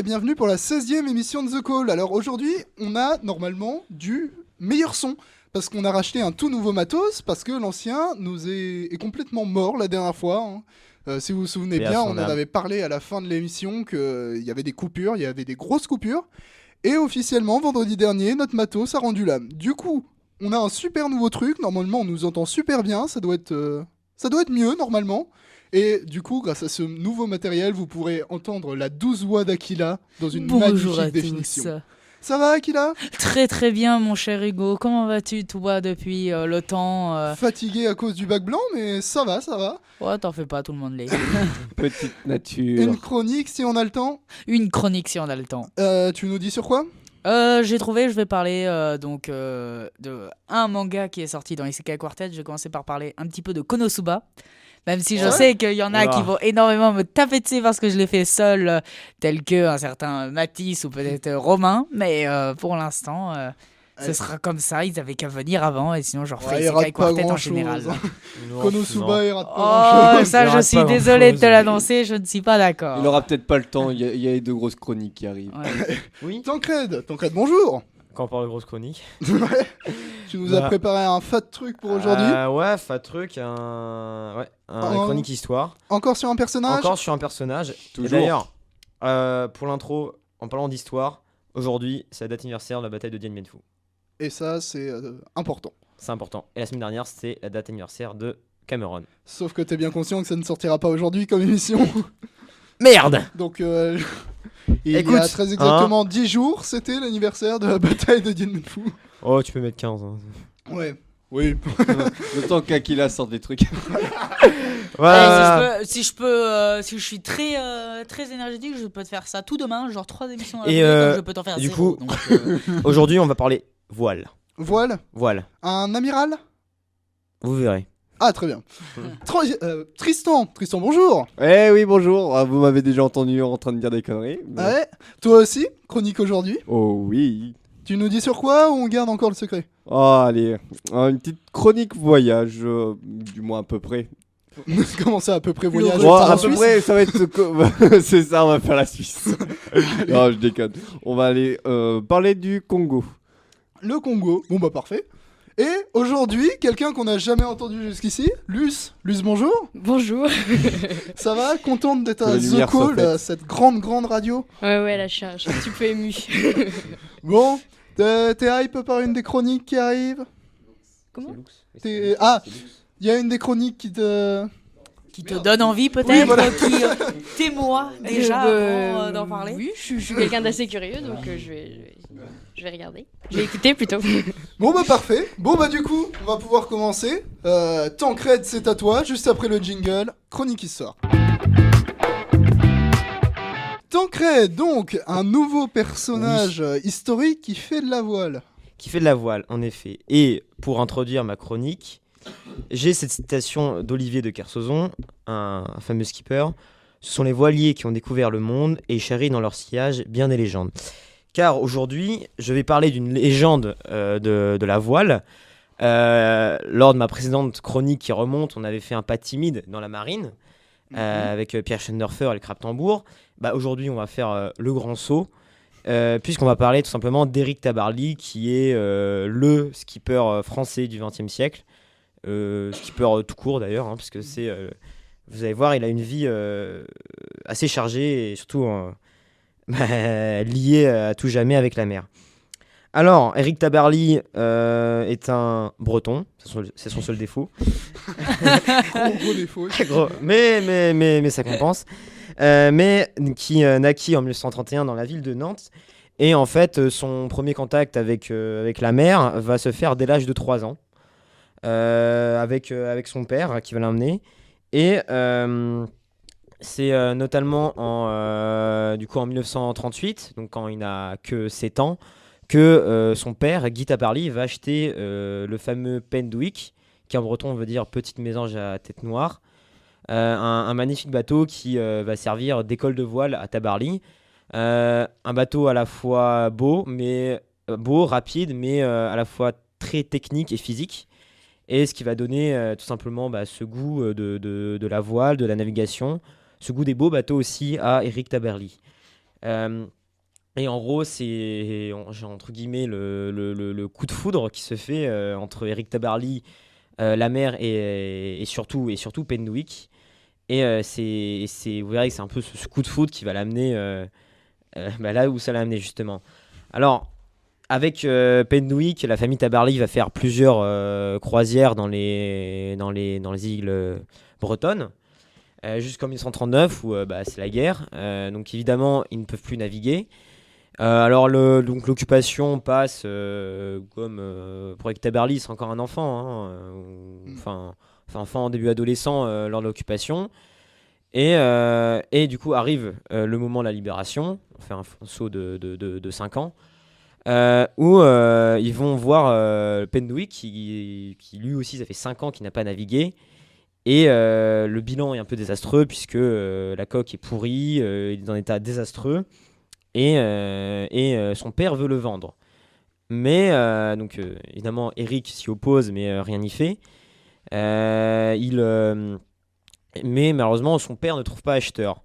et bienvenue pour la 16e émission de The Call. Alors aujourd'hui, on a normalement du meilleur son, parce qu'on a racheté un tout nouveau matos, parce que l'ancien est complètement mort la dernière fois. Si vous vous souvenez Paix à bien, son on en âme. avait parlé à la fin de l'émission qu'il y avait des coupures, il y avait des grosses coupures. Et officiellement, vendredi dernier, notre matos a rendu l'âme. Du coup, on a un super nouveau truc, normalement on nous entend super bien, ça doit être mieux normalement. Et du coup, grâce à ce nouveau matériel, vous pourrez entendre la douce voix d'Akila dans une Bonjour à magnifique définition. tous. Ça va, Akila? Très très bien mon cher Hugo, comment vas-tu toi depuis le temps Fatigué à cause du bac blanc, mais ça va, ça va. Ouais, t'en fais pas, tout le monde l'est. Petite nature. Une chronique si on a le temps. Une chronique si on a le temps. Tu nous dis sur quoi? J'ai trouvé, je vais parler de un manga qui est sorti dans Isekai Quartet. Je vais commencer par parler un petit peu de Konosuba. Même si je Ouais. sais qu'il y en a Oula. qui vont énormément me taper dessus parce que je l'ai fait seul, tel que un certain Matisse ou peut-être Romain. Mais pour l'instant, ce Ouais. sera comme ça. Ils avaient qu'à venir avant et sinon je referai Ouais, il Isekai rate pas Quartet en grand-chose. général. Konosuba, il rate pas Oh, grand-chose. ça, Il je rate suis pas désolé de te grand-chose. l'annoncer, je ne suis pas d'accord. Il aura peut-être pas le temps, il y a deux grosses chroniques qui arrivent. Ouais. Oui. Tancred, bonjour. Quand on parle de grosse chronique. Ouais. Tu nous as Bah. préparé un fat truc pour aujourd'hui. Ouais, fat truc, un Oh. chronique histoire. Encore sur un personnage. Encore sur un personnage. Toujours. Et d'ailleurs, pour l'intro, en parlant d'histoire, aujourd'hui, c'est la date anniversaire de la bataille de Dien Bien Phu. Et ça, c'est important. C'est important. Et la semaine dernière, c'était la date anniversaire de Cameron. Sauf que t'es bien conscient que ça ne sortira pas aujourd'hui comme émission. Merde. Donc, il Écoute, y a très exactement 10 jours, c'était l'anniversaire de la bataille de Dien Bien Phu. Oh, tu peux mettre 15. Hein. Ouais. Oui. Le temps qu'Akila sorte des trucs. Voilà. Si je suis très énergétique, je peux te faire ça tout demain, genre 3 émissions à la Et, journée, comme je peux t'en faire du 0. coup- Aujourd'hui, on va parler voile. Voile. Voile. Un amiral. Vous verrez. Ah, très bien. Tristan, bonjour. Eh oui, bonjour. Ah, vous m'avez déjà entendu en train de dire des conneries. mais- Ouais. Toi aussi, chronique aujourd'hui. Oh oui. Tu nous dis sur quoi ou on garde encore le secret? Oh, allez. Une petite chronique voyage, du moins à peu près. Comment ça, à peu près voyage Bon, par à en peu Suisse. près, ça va être. C'est ça, on va faire la Suisse. Non, je déconne. On va aller parler du Congo. Le Congo. Bon bah parfait. Et aujourd'hui, quelqu'un qu'on n'a jamais entendu jusqu'ici, Luce. Luce, bonjour. Bonjour. Ça va? Contente d'être Que à la The lumière soit Call, faite. cette grande radio. Ouais, là, je suis un petit peu ému. Bon, t'es hype par une des chroniques qui arrivent? Comment? Ah, il y a une des chroniques qui te... Qui te donne envie peut-être, Oui, voilà. qui t'émoie déjà avant d'en parler. Oui, je suis quelqu'un d'assez curieux, donc je vais regarder. Je vais écouter plutôt. Bon bah parfait. Bon bah du coup, on va pouvoir commencer. Tancred, c'est à toi, juste après le jingle. Chronique histoire. Tancred, donc, un nouveau personnage historique qui fait de la voile. Qui fait de la voile, en effet. Et pour introduire ma chronique, j'ai cette citation d'Olivier de Kersauzon, un fameux skipper. Ce sont les voiliers qui ont découvert le monde et charrient dans leur sillage bien des légendes. Car aujourd'hui, je vais parler d'une légende de la voile. Lors de ma précédente chronique qui remonte, on avait fait un pas timide dans la marine avec Pierre Schendorfer et le crabe tambour. Bah, aujourd'hui, on va faire le grand saut. Puisqu'on va parler tout simplement d'Éric Tabarly, qui est le skipper français du XXe siècle. Skipper tout court d'ailleurs, hein, parce que c'est, vous allez voir, il a une vie assez chargée et surtout liée à tout jamais avec la mer. Alors, Éric Tabarly est un breton, c'est son seul défaut. Gros défaut. Gros, mais ça compense. Mais qui naquit en 1931 dans la ville de Nantes. Et en fait, son premier contact avec la mer va se faire dès l'âge de 3 ans. Avec son père qui va l'emmener. Et c'est notamment en 1938, donc quand il n'a que 7 ans, que son père, Guy Tabarly, va acheter le fameux Pendwick, qui en breton veut dire petite mésange à tête noire. Un magnifique bateau qui va servir d'école de voile à Tabarly. Un bateau à la fois beau, rapide, mais à la fois très technique et physique. Et ce qui va donner tout simplement ce goût de la voile, de la navigation, ce goût des beaux bateaux aussi à Éric Tabarly. Euh, et en gros, j'ai entre guillemets le coup de foudre qui se fait entre Eric Tabarly, la mère et surtout Penduick. Et vous verrez que c'est un peu ce coup de foudre qui va l'amener là où ça l'a amené justement. Alors, avec Penduick, la famille Tabarly va faire plusieurs croisières dans les îles bretonnes, jusqu'en 1939 où c'est la guerre. Donc évidemment, ils ne peuvent plus naviguer. Alors donc l'occupation passe comme pour Eric Tabarly, c'est encore un enfant, hein, enfin enfant début adolescent lors de l'occupation. Et du coup arrive le moment de la libération. On fait un saut de 5 ans. Où ils vont voir Penduick qui lui aussi ça fait 5 ans qu'il n'a pas navigué et le bilan est un peu désastreux puisque la coque est pourrie, il est dans un état désastreux et son père veut le vendre. Mais donc évidemment Eric s'y oppose mais rien n'y fait. Mais malheureusement son père ne trouve pas acheteur.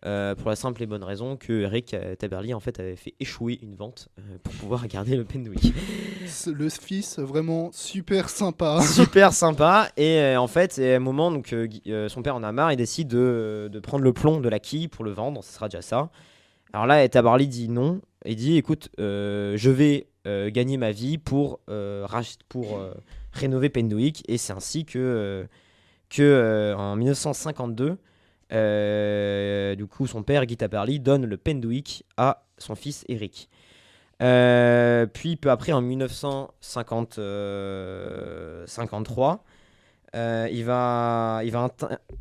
Pour la simple et bonne raison que Eric Tabarly en fait avait fait échouer une vente pour pouvoir garder le Penduick. Le fils vraiment super sympa. Super sympa et en fait à un moment donc son père en a marre, il décide de prendre le plomb de la quille pour le vendre, ce sera déjà ça. Alors là Tabarly dit non, il dit écoute je vais gagner ma vie pour rénover Penduick et c'est ainsi que en 1952 du coup, son père, Guy Tabarly, donne le Penduick à son fils Eric. Puis, peu après, en 1953, il va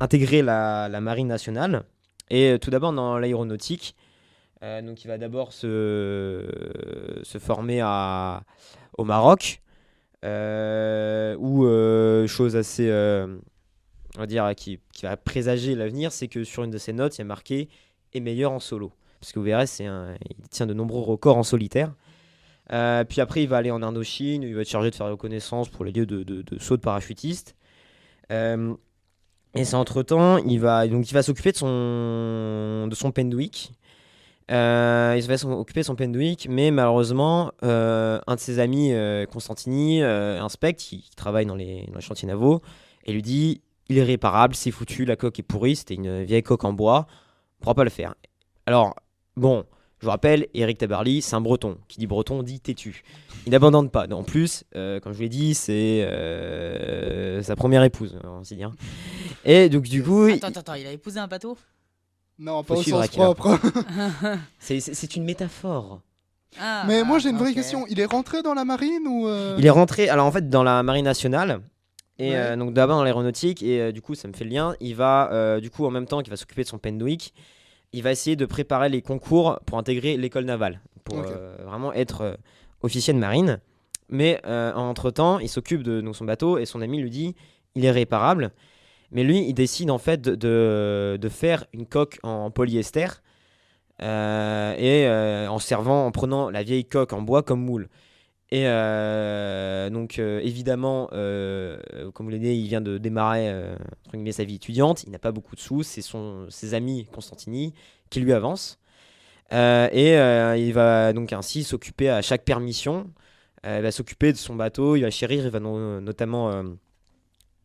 intégrer la Marine nationale. Et tout d'abord dans l'aéronautique. Donc, il va d'abord se former au Maroc. Où, chose assez... on va dire, qui va présager l'avenir, c'est que sur une de ses notes, il y a marqué « est meilleur en solo ». Parce que vous verrez, il tient de nombreux records en solitaire. Puis après, il va aller en Indochine, il va être chargé de faire la reconnaissance pour les lieux de saut de parachutiste. Et c'est entre-temps, il va s'occuper de son Penduick. Il va s'occuper de son Penduick, mais malheureusement, un de ses amis, Constantini, inspecte, qui travaille dans les chantiers navaux, et lui dit... Il est réparable, c'est foutu, la coque est pourrie, c'était une vieille coque en bois, on ne pourra pas le faire. Alors, bon, je vous rappelle, Eric Tabarly, c'est un breton. Qui dit breton dit têtu. Il n'abandonne pas. En plus, comme je vous l'ai dit, c'est sa première épouse, on s'y dit. Et donc, du coup. Attends, il a épousé un bateau? Non, Faut pas au suivre sens Akira. propre. C'est une métaphore. Mais moi j'ai une vraie ok. question. Il est rentré dans la marine ou Il est rentré, alors en fait, dans la marine nationale. Et Ouais. donc d'abord dans l'aéronautique, et du coup ça me fait le lien, il va du coup en même temps qu'il va s'occuper de son Penduick, il va essayer de préparer les concours pour intégrer l'école navale, pour Ok. vraiment être officier de marine. Mais entre-temps, il s'occupe de donc, son bateau et son ami lui dit il est réparable. Mais lui, il décide en fait de faire une coque en polyester en prenant la vieille coque en bois comme moule. Et donc évidemment, comme vous l'avez dit, il vient de démarrer entre guillemets, sa vie étudiante. Il n'a pas beaucoup de sous. C'est ses amis Constantini qui lui avancent. Il va donc ainsi s'occuper à chaque permission. Il va s'occuper de son bateau. Il va chérir. Il va notamment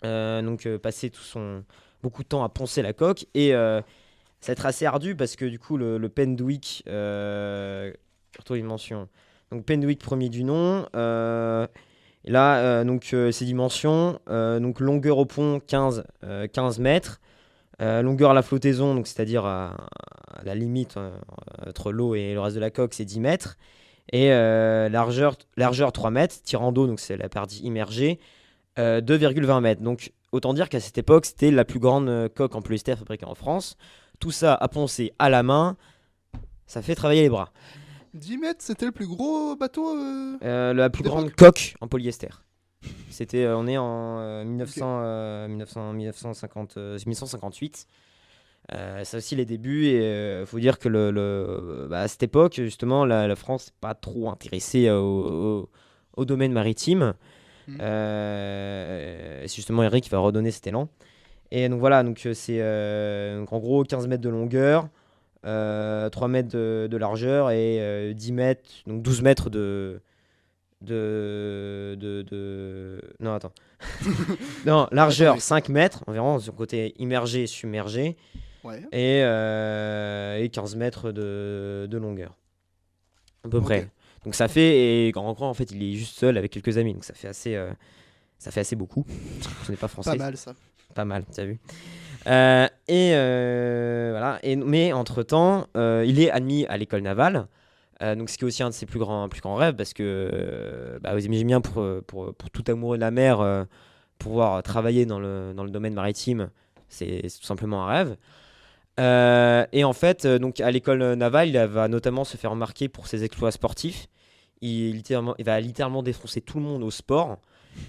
passer beaucoup de temps à poncer la coque. Et ça va être assez ardu parce que du coup le Penduick, surtout une mention. Donc Penduick premier du nom. Et là, ses dimensions, donc longueur au pont 15 mètres, longueur à la flottaison, donc c'est-à-dire à la limite entre l'eau et le reste de la coque, c'est 10 mètres. Et largeur 3 mètres, tirant d'eau, donc c'est la partie immergée, 2,20 mètres. Donc autant dire qu'à cette époque, c'était la plus grande coque en polyester fabriquée en France. Tout ça à poncer à la main, ça fait travailler les bras. 10 mètres, c'était le plus gros bateau La plus d'époque. grande coque en polyester. C'était, on est en 1958. Ça aussi les débuts et faut dire que à cette époque justement la France n'est pas trop intéressée au domaine maritime. C'est justement Eric qui va redonner cet élan. Et donc voilà, donc c'est donc en gros 15 mètres de longueur, 3 mètres de largeur et 10 mètres, donc 12 mètres Non, attends. Non, largeur Attendez. 5 mètres environ, sur le côté immergé et submergé, Ouais. et 15 mètres de longueur. À peu Ok. près. Donc ça fait, et Grand Grand, en fait, il est juste seul avec quelques amis, donc ça fait assez beaucoup. Ce n'est pas français. Pas mal ça. Pas mal, t'as vu. Voilà. Mais entre-temps, il est admis à l'école navale. Donc, ce qui est aussi un de ses plus grands rêves, parce que vous imaginez bien, pour tout amoureux de la mer, pouvoir travailler dans le domaine maritime, c'est tout simplement un rêve. Et en fait, donc à l'école navale, il va notamment se faire remarquer pour ses exploits sportifs. Il va littéralement défoncer tout le monde au sport.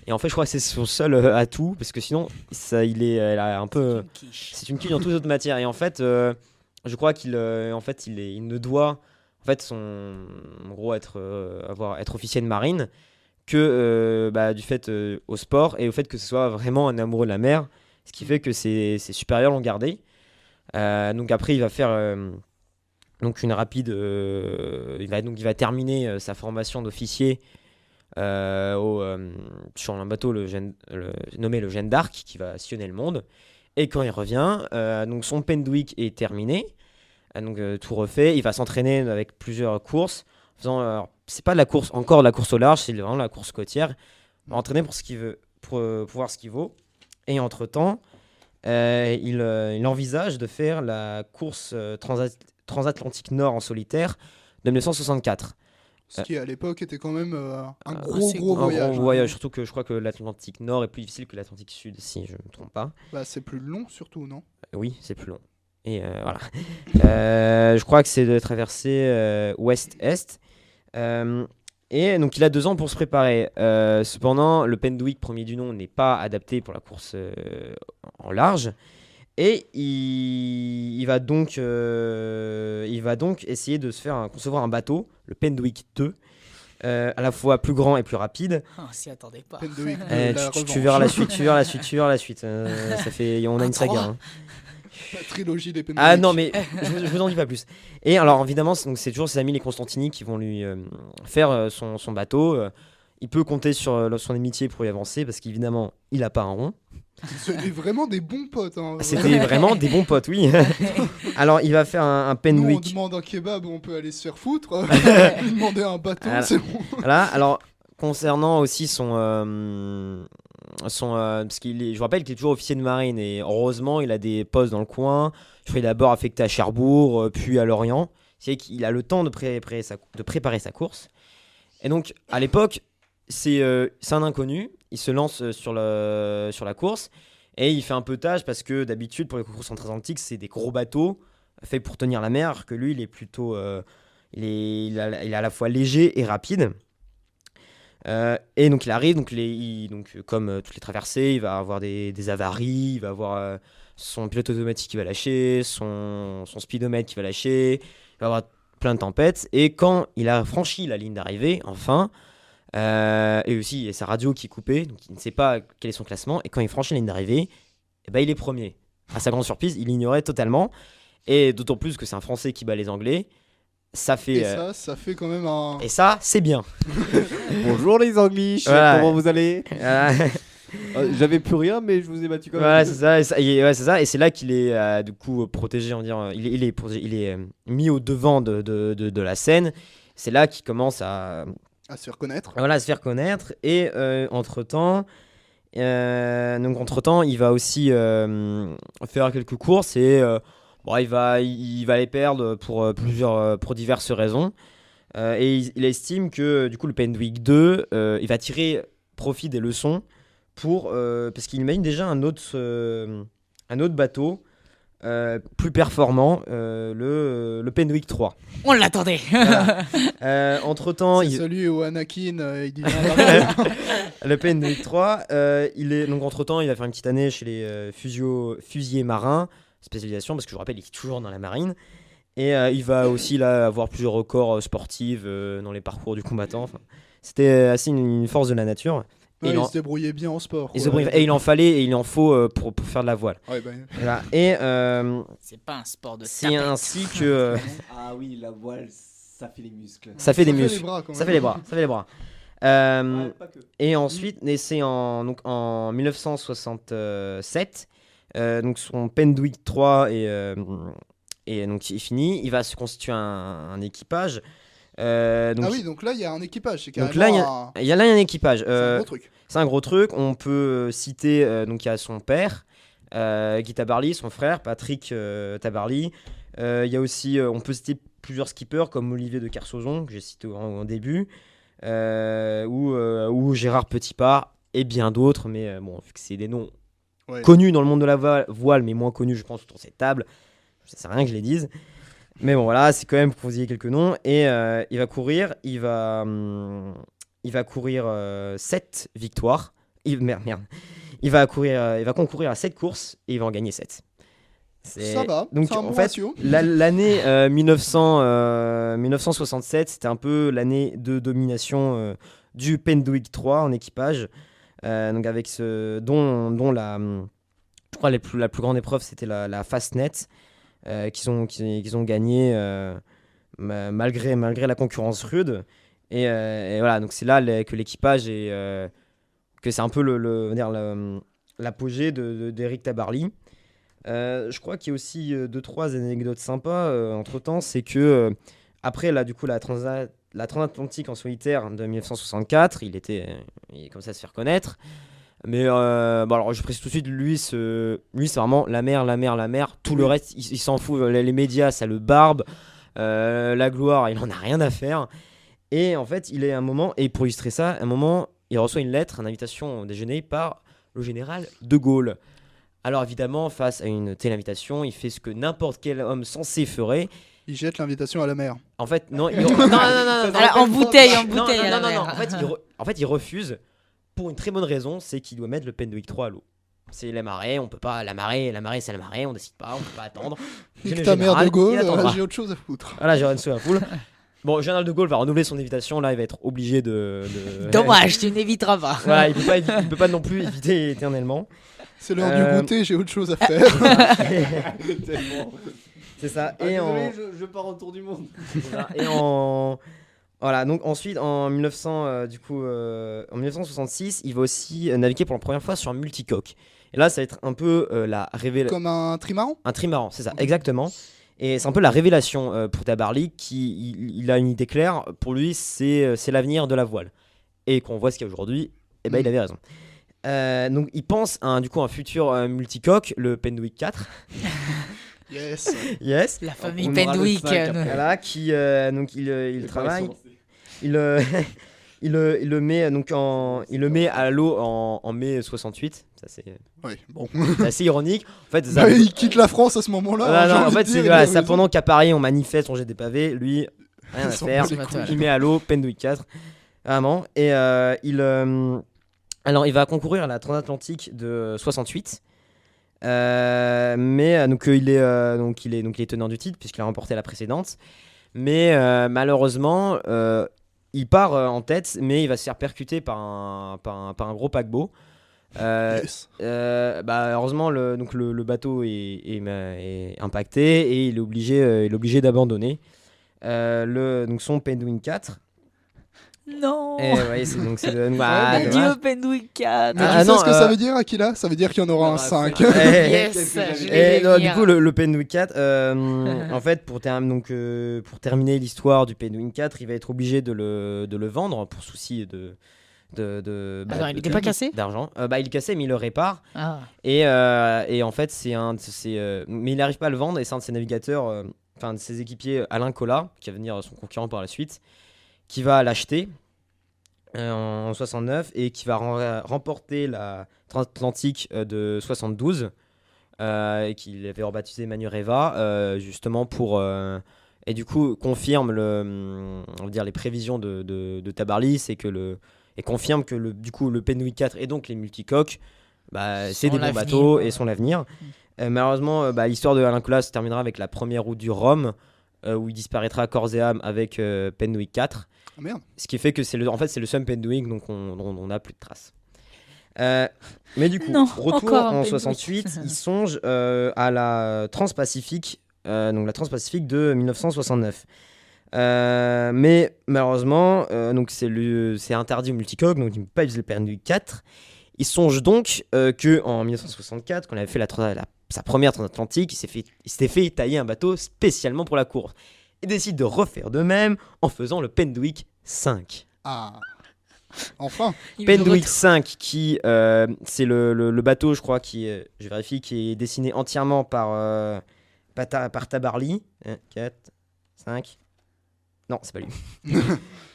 Et en fait, je crois que c'est son seul atout, parce que sinon, il a un peu. Une quiche. C'est une quiche dans toute autre matière. Et en fait, je crois qu'il il ne doit, en fait, en gros, être officier de marine que du fait au sport et au fait que ce soit vraiment un amoureux de la mer, ce qui fait que ses supérieurs l'ont gardé. Donc après, il va faire donc une rapide. Il va terminer sa formation d'officier sur un bateau nommé le Jeanne d'Arc, qui va sillonner le monde. Et quand il revient, donc son Pendwick est terminé, donc tout refait. Il va s'entraîner avec plusieurs courses, c'est pas de la course au large, c'est vraiment la course côtière. Il va entraîner pour ce qu'il veut, pour voir ce qu'il vaut. Et entre temps, il envisage de faire la course transatlantique Nord en solitaire de 1964. Ce qui à l'époque était quand même un assez gros gros. Un voyage. grand voyage, surtout que je crois que l'Atlantique Nord est plus difficile que l'Atlantique Sud, si je ne me trompe pas. Bah, c'est plus long surtout, non? Oui, c'est plus long. Et voilà. Je crois que c'est de traverser ouest-est. Et donc il a 2 ans pour se préparer. Cependant, le Pendwick premier du nom n'est pas adapté pour la course en large. Et il va donc essayer de concevoir un bateau, le Pendwick 2, à la fois plus grand et plus rapide. On s'y attendait pas. Pendwick de Tu la tu revanche. verras la suite, tu verras la suite. Ça fait, on a Un une saga. trois. Hein. La trilogie des Pendwick. Ah non, mais je vous en dis pas plus. Et alors évidemment, c'est toujours ses amis les Constantini qui vont lui faire son bateau. Il peut compter sur son amitié pour y avancer, parce qu'évidemment, il a pas un rond. C'était vraiment des bons potes. Hein. C'était vraiment des bons potes, oui. Alors il va faire un Nous, on Pendwick. demande un kebab, on peut aller se faire foutre. Lui demander un bateau, Alors- c'est bon. Voilà. Alors concernant aussi parce je vous rappelle qu'il est toujours officier de marine, et heureusement il a des postes dans le coin. Je crois qu'il est d'abord affecté à Cherbourg, puis à Lorient. C'est qu'il a le temps de préparer sa course. Et donc à l'époque, c'est un inconnu. Il se lance sur la course et il fait un peu tâche, parce que d'habitude pour les courses en transatlantique, c'est des gros bateaux faits pour tenir la mer, alors que lui il est plutôt il est à la fois léger et rapide. Et donc il arrive, donc comme toutes les traversées, il va avoir des avaries, il va avoir son pilote automatique qui va lâcher, son speedomètre qui va lâcher, il va avoir plein de tempêtes. Et quand il a franchi la ligne d'arrivée, enfin, et aussi il y a sa radio qui est coupée, donc il ne sait pas quel est son classement, et quand il franchit la ligne d'arrivée, il est premier. À sa grande surprise, il l'ignorait totalement, et d'autant plus que c'est un Français qui bat les Anglais. Ça fait, Et ça fait quand même un. et ça, c'est bien. Bonjour les Anglish, Voilà. comment vous allez? Voilà. J'avais plus rien, mais je vous ai battu quand même. Voilà, c'est ça, c'est ça, et c'est là qu'il est du coup protégé, on va dire, il est mis au devant de la scène. C'est là qu'il commence à À se faire connaître. se faire connaître, et entre-temps, il va aussi faire quelques courses, et il va les perdre pour diverses raisons. Et il estime que du coup le Pendwick 2, il va tirer profit des leçons parce qu'il imagine déjà un autre bateau plus performant, le Pendwick 3. On l'attendait. Voilà. Entre-temps, C'est celui où Anakin, il dit le Pendwick 3, entre-temps, il va faire une petite année chez les fusiliers marins, spécialisation, parce que je vous rappelle, il est toujours dans la marine. Et il va aussi là avoir plusieurs records sportifs dans les parcours du combattant. Enfin, c'était assez une force de la nature. Et Ouais, il il en- se débrouillait bien en sport. Et, quoi. et il en fallait et il en faut pour faire de la voile. Ouais, bah, Voilà. Et C'est pas un sport de c'est tapette. ainsi que Ah oui, la voile, ça fait les muscles. ça fait des les muscles. bras, quand Ça même. fait les bras. Ça fait les bras. Pas que. Et ensuite, c'est en 1967. Donc son Pendwick 3 et donc il finit. Il va se constituer un équipage. Donc, Ah oui, donc là, il y a un équipage. C'est donc là, il y a- carrément il y a là un équipage. c'est un gros truc. C'est un gros truc. On peut citer donc il y a son père, Guy Tabarly, son frère Patrick Tabarly. Il y a aussi, on peut citer plusieurs skippers comme Olivier de Kersauzon que j'ai cité en début, ou Gérard Petitpas et bien d'autres. Mais bon, vu que c'est des noms Ouais. connus dans le monde de la voile, mais moins connus, je pense, autour de cette table. Ça sert à rien que je les dise. Mais bon, voilà, c'est quand même pour vous ayez quelques noms. Et il va courir, il va courir 7 victoires. Merde. Il va concourir à 7 courses et il va en gagner 7. Ça va, Donc, c'est un en bon fait, ratio. l'année 1967, c'était un peu l'année de domination du Pendwick 3 en équipage. Donc avec dont je crois la plus grande épreuve c'était la Fastnet qu'ils ont gagné malgré la concurrence rude et voilà, donc c'est là que l'équipage est que c'est un peu l'apogée d'Eric Tabarly. Je crois qu'il y a aussi 2-3 anecdotes sympas entre temps, c'est que après là du coup la transatlantique en solitaire de 1964, il comme ça à se faire connaître. Mais bon, alors je précise tout de suite, lui c'est vraiment la mer. Tout le reste, il s'en fout. Les médias, ça le barbe. La gloire, il en a rien à faire. Et en fait, il est un moment, et pour illustrer ça, un moment, il reçoit une lettre, une invitation au déjeuner par le général de Gaulle. Alors évidemment, face à une telle invitation, il fait ce que n'importe quel homme sensé ferait. Il jette l'invitation à la mer. En fait, non, non. Alors, en bouteille à Non, la non. mer. En fait, il refuse pour une très bonne raison, c'est qu'il doit mettre le Pendwick 3 à l'eau. C'est la marée, on peut pas. La marée, c'est la marée, on décide pas, on peut pas attendre. Nique Le ta mère général, de Gaulle, il attendra. j'ai autre chose à foutre. Voilà, j'ai rien de sous la poule. Bon, le général de Gaulle va renouveler son invitation. Là, il va être obligé de... Dommage, tu n'éviteras pas. Voilà, il peut pas non plus éviter éternellement. C'est l'heure du goûter, j'ai autre chose à faire. Tellement. C'est ça. Ah, Et désolé, je pars en tour du monde. Voilà, donc ensuite en 1966, il va aussi naviguer pour la première fois sur un multicoque. Et là, ça va être un peu la révélation. Comme un trimaran. Un trimaran, c'est ça, exactement. Et c'est un peu la révélation pour Tabarly, il a une idée claire. Pour lui, c'est l'avenir de la voile. Et qu'on voit ce qu'il y a aujourd'hui, et ben il avait raison. Donc il pense à un futur multicoque, le Pendwick 4. Yes. Yes. La famille On aura le Pendwick. cinq après. Voilà, qui donc il travaille. Il le met il le met à l'eau en mai 68. Ça c'est Ouais, bon. assez ironique. En fait, ça, Bah, il quitte la France à ce moment-là. voilà, hein, j'ai non, en envie fait de c'est dire, voilà, il a ça raison. pendant qu'à Paris on manifeste, on jette des pavés, lui rien à Ils s'en faire. bat les couilles. Il met à l'eau Pendwick 4. Vraiment. Et alors il va concourir à la transatlantique de 68. Mais il est tenant du titre puisqu'il a remporté la précédente. Mais malheureusement, il part en tête, mais il va se faire percuter par un gros paquebot. Yes. Heureusement, le bateau est impacté et il est obligé d'abandonner. Son Pendwick 4. Non. Et ouais, c'est le. mais Adieu dommage. Pendwick 4. Mais Ah, tu sais non, ce que ça veut dire, Aquila? Ça veut dire qu'il y en aura un 5. Yes, je l'ai Et du venir. coup, le Pendwick 4, en fait, pour terminer l'histoire du Pendwick 4, il va être obligé de le vendre pour souci de Attends, il était pas cassé d'argent. Il est cassé, mais il le répare. Ah. Et en fait, mais il n'arrive pas à le vendre. Et c'est un de ses navigateurs, de ses équipiers, Alain Collat, qui va devenir son concurrent par la suite, qui va l'acheter en 69 et qui va remporter la transatlantique de 72 et qu'il avait rebaptisé Manureva justement pour et du coup confirme on va dire les prévisions de Tabarly, c'est que et confirme que le Pendwick 4 et donc les multicoques c'est des bons l'avenir. bateaux et sont l'avenir. Malheureusement l'histoire de Alain Collat se terminera avec la première route du Rhum où il disparaîtra corps et âme avec Pendwick 4. Ah, merde. Ce qui fait que c'est le seul Pendwick dont on n'a plus de traces. Mais du coup, Non, retour encore un en Penwick. 68, ils songent à la Transpacifique, donc la Transpacifique de 1969. Mais malheureusement, donc c'est interdit au multicoque, donc il ne peut pas utiliser le Penwick 4. Ils songent donc que en 1964, quand il avait fait sa première transatlantique, il s'était fait tailler un bateau spécialement pour la course. Et décide de refaire de même en faisant le Penwick 5. Ah. Enfin. Penwick 5, qui c'est le bateau, je crois, je vérifie, qui est dessiné entièrement par Tabarly. 4, 5. Non, c'est pas lui.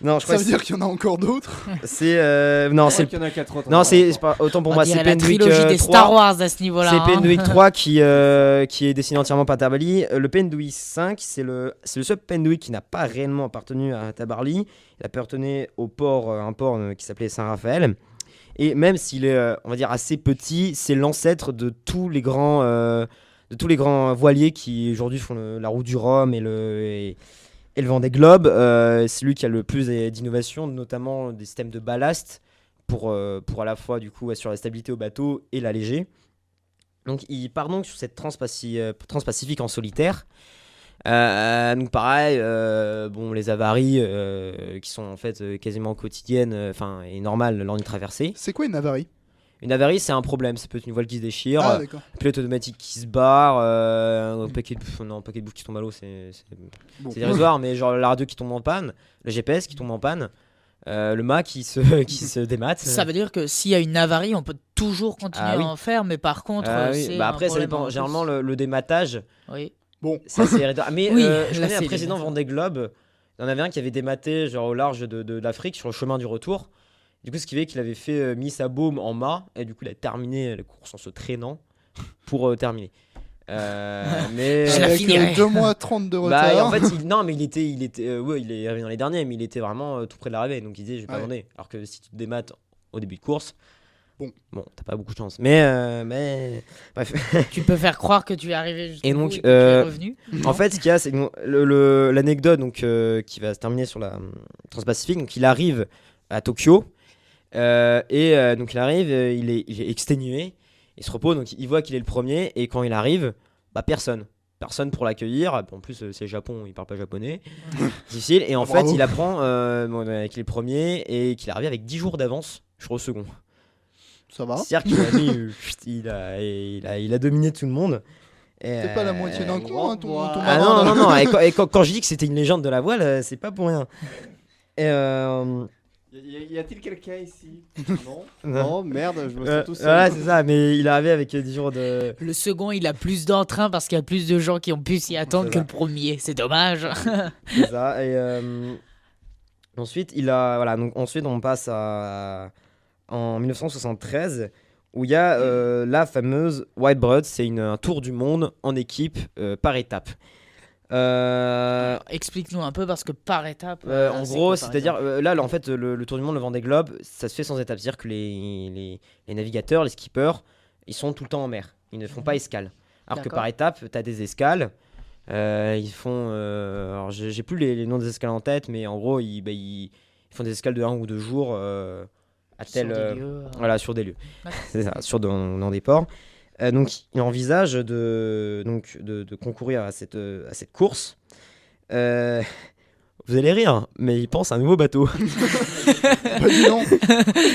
Non, je Ça crois veut que dire qu'il y en a encore d'autres. c'est non, c'est qu'il y en a 4 autres. non, c'est pas autant pour On moi, dirait c'est la Penwick trilogie des 3. Star Wars à ce niveau-là. C'est hein. Penwick 3 qui est dessiné entièrement par Tabarly. Le Penwick 5, c'est le seul Penwick qui n'a pas réellement appartenu à Tabarly. Il appartenait au port, un port qui s'appelait Saint-Raphaël. Et même s'il est, on va dire, assez petit, c'est l'ancêtre de tous les grands voiliers qui aujourd'hui font la route du Rhum et le Vendée Globe. C'est lui qui a le plus d'innovations, notamment des systèmes de ballast pour à la fois du coup assurer la stabilité au bateau et l'alléger. Donc il part donc sur cette transpacifique en solitaire. Donc pareil, les avaries qui sont en fait quasiment quotidiennes, et normales lors d'une traversée. C'est quoi une avarie? Une avarie, c'est un problème. Ça peut être une voile qui se déchire, Ah, d'accord. un pilote automatique qui se barre, un paquet de bouffe qui tombe à l'eau, c'est Bon. dérisoire, mais genre la radio qui tombe en panne, le GPS qui tombe en panne, le mât qui se démate. Ça veut dire que s'il y a une avarie, on peut toujours continuer Ah oui. à en faire, mais par contre, Oui. c'est Après, un ça problème en dépend. plus. Généralement, le dématage, Oui. Bon. c'est assez rédhibitoire. Mais Oui, je là, connais un c'est précédent les- Vendée Globe. Il y en avait un qui avait dématé genre au large de l'Afrique sur le chemin du retour. Du coup, ce qui fait qu'il avait mis sa baume en mât et du coup, il a terminé la course en se traînant pour terminer. Mais Je la Avec finirai. 2 mois 30 de bah, retard. en fait, il est arrivé dans les derniers, mais il était vraiment tout près de l'arrivée. Donc il disait, je vais pas Ouais. demander. Alors que si tu te démates au début de course, Bon. t'as pas beaucoup de chance. Mais bref. Tu peux faire croire que tu es arrivé jusqu'au Et bout donc, et que tu es revenu. En fait, ce qu'il y a, c'est que l'anecdote donc qui va se terminer sur la Transpacifique. Donc, il arrive à Tokyo donc il arrive, il est exténué, il se repose, donc il voit qu'il est le premier et quand il arrive, personne pour l'accueillir. En plus, c'est le Japon, il parle pas japonais, difficile. Et en fait, Bravo. il apprend qu'il est le premier et qu'il est arrivé avec 10 jours d'avance, je crois au second. Ça va. C'est-à-dire qu'il a mis, il a dominé tout le monde. T'es pas la moitié d'un con, hein, ton Ah marin, là. non. Et quand je dis que c'était une légende de la voile, c'est pas pour rien. Et Y a-t-il quelqu'un ici? Non. Non, merde, je me sens tout seul. voilà, c'est ça, mais il est arrivé avec 10 jours de. Le second, il a plus d'entrain parce qu'il y a plus de gens qui ont pu s'y attendre C'est que ça. le premier. C'est dommage. C'est ça. Et ensuite, ensuite, on passe en 1973 où il y a la fameuse Whitebread. C'est un tour du monde en équipe par étape. Explique-nous un peu parce que par étape. En c'est gros, quoi, par c'est-à-dire exemple là, en fait, le tour du monde, le Vendée Globe, ça se fait sans étape. C'est-à-dire que les navigateurs, les skippers, ils sont tout le temps en mer. Ils ne font pas escale. Alors que D'accord. par étape, tu as des escales. Ils font. Alors, j'ai plus les noms des escales en tête, mais en gros, ils font des escales de 1 ou 2 jours à Sur tel. des lieux, Voilà, sur des lieux. D'accord. C'est ça, dans des ports. Donc, il envisage de concourir à cette course. Vous allez rire, mais il pense à un nouveau bateau. Bah, dis donc.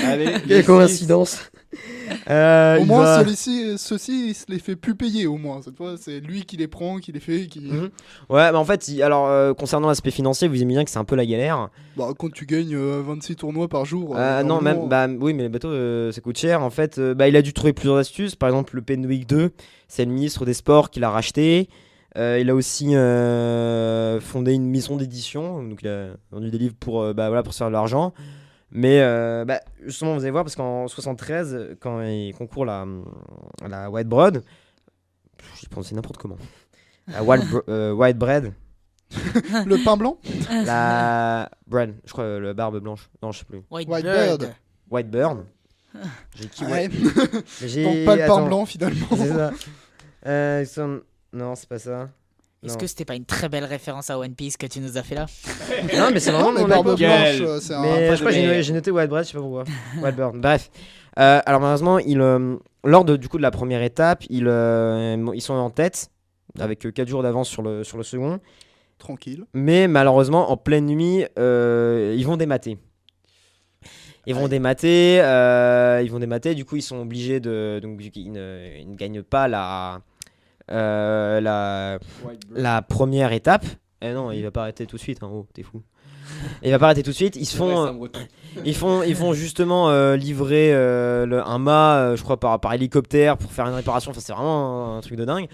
Allez, Quelle coïncidence. Au moins, ceux-ci, il se les fait plus payer, au moins. Cette fois, c'est lui qui les prend, qui les fait, qui... Mhm. Ouais, mais en fait, concernant l'aspect financier, vous imaginez bien que c'est un peu la galère. Bah, quand tu gagnes 26 tournois par jour... Non, normalement, oui, mais les bateaux, ça coûte cher. En fait, il a dû trouver plusieurs astuces. Par exemple, le Penwick 2, c'est le ministre des Sports qui l'a racheté. Il a aussi fondé une maison d'édition. Donc, il a vendu des livres pour se faire de l'argent. Mais justement, vous allez voir, parce qu'en 73, quand il concourt à la Whitebread, j'ai prononcé n'importe comment. La Whitebread. Le pain blanc. La bread, je crois, la barbe blanche. Non, je sais plus. Whitebird. Whitebird. J'ai qui Ouais. Mais j'ai. Donc pas le pain Attends, blanc, finalement. c'est ça. Non, c'est pas ça. Est-ce Non. que c'était pas une très belle référence à One Piece que tu nous as fait là? Non, mais c'est vraiment Non, mais mon Barbe époque. Blanche, Gueule. c'est un. Mais je crois que j'ai noté Wildbread, je sais pas pourquoi. Wildbird. Bref. Alors malheureusement, lors du coup de la première étape, ils sont en tête avec 4 jours d'avance sur le second. Tranquille. Mais malheureusement, en pleine nuit, ils vont démater. Ils vont démater, du coup ils sont obligés de... Donc ils ne gagnent pas la première étape. Eh non, il va pas arrêter tout de suite, hein. Oh, t'es fou. Il va pas arrêter tout de suite. Ils font justement livrer un mât, je crois, par hélicoptère pour faire une réparation. Enfin, c'est vraiment un truc de dingue.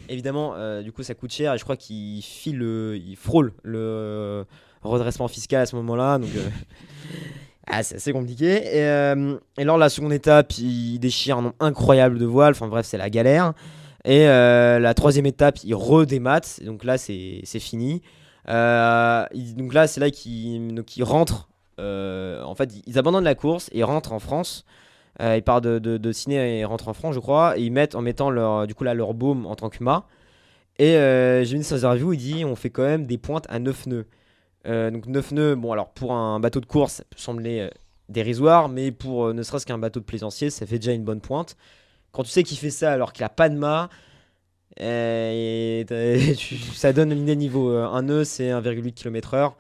Évidemment, du coup, ça coûte cher et je crois qu'ils frôlent le redressement fiscal à ce moment-là. Donc, c'est assez compliqué. Et lors de la seconde étape, ils déchirent un nombre incroyable de voiles. Enfin, bref, c'est la galère. Et la troisième étape, ils redématent. Donc là, c'est fini. Donc là, c'est là qu'ils rentrent. En fait, ils abandonnent la course et rentrent en France. Ils partent de Sydney et rentrent en France, je crois. Et ils mettent en mettant leur baume en tant que mât. Et j'ai vu dans interview, il dit on fait quand même des pointes à 9 nœuds. Donc 9 nœuds, bon, alors pour un bateau de course, ça peut sembler dérisoire, mais pour ne serait-ce qu'un bateau de plaisancier, ça fait déjà une bonne pointe. Quand tu sais qu'il fait ça alors qu'il n'a pas de mât, ça donne une idée niveau. Un nœud, c'est 1,8 km/h.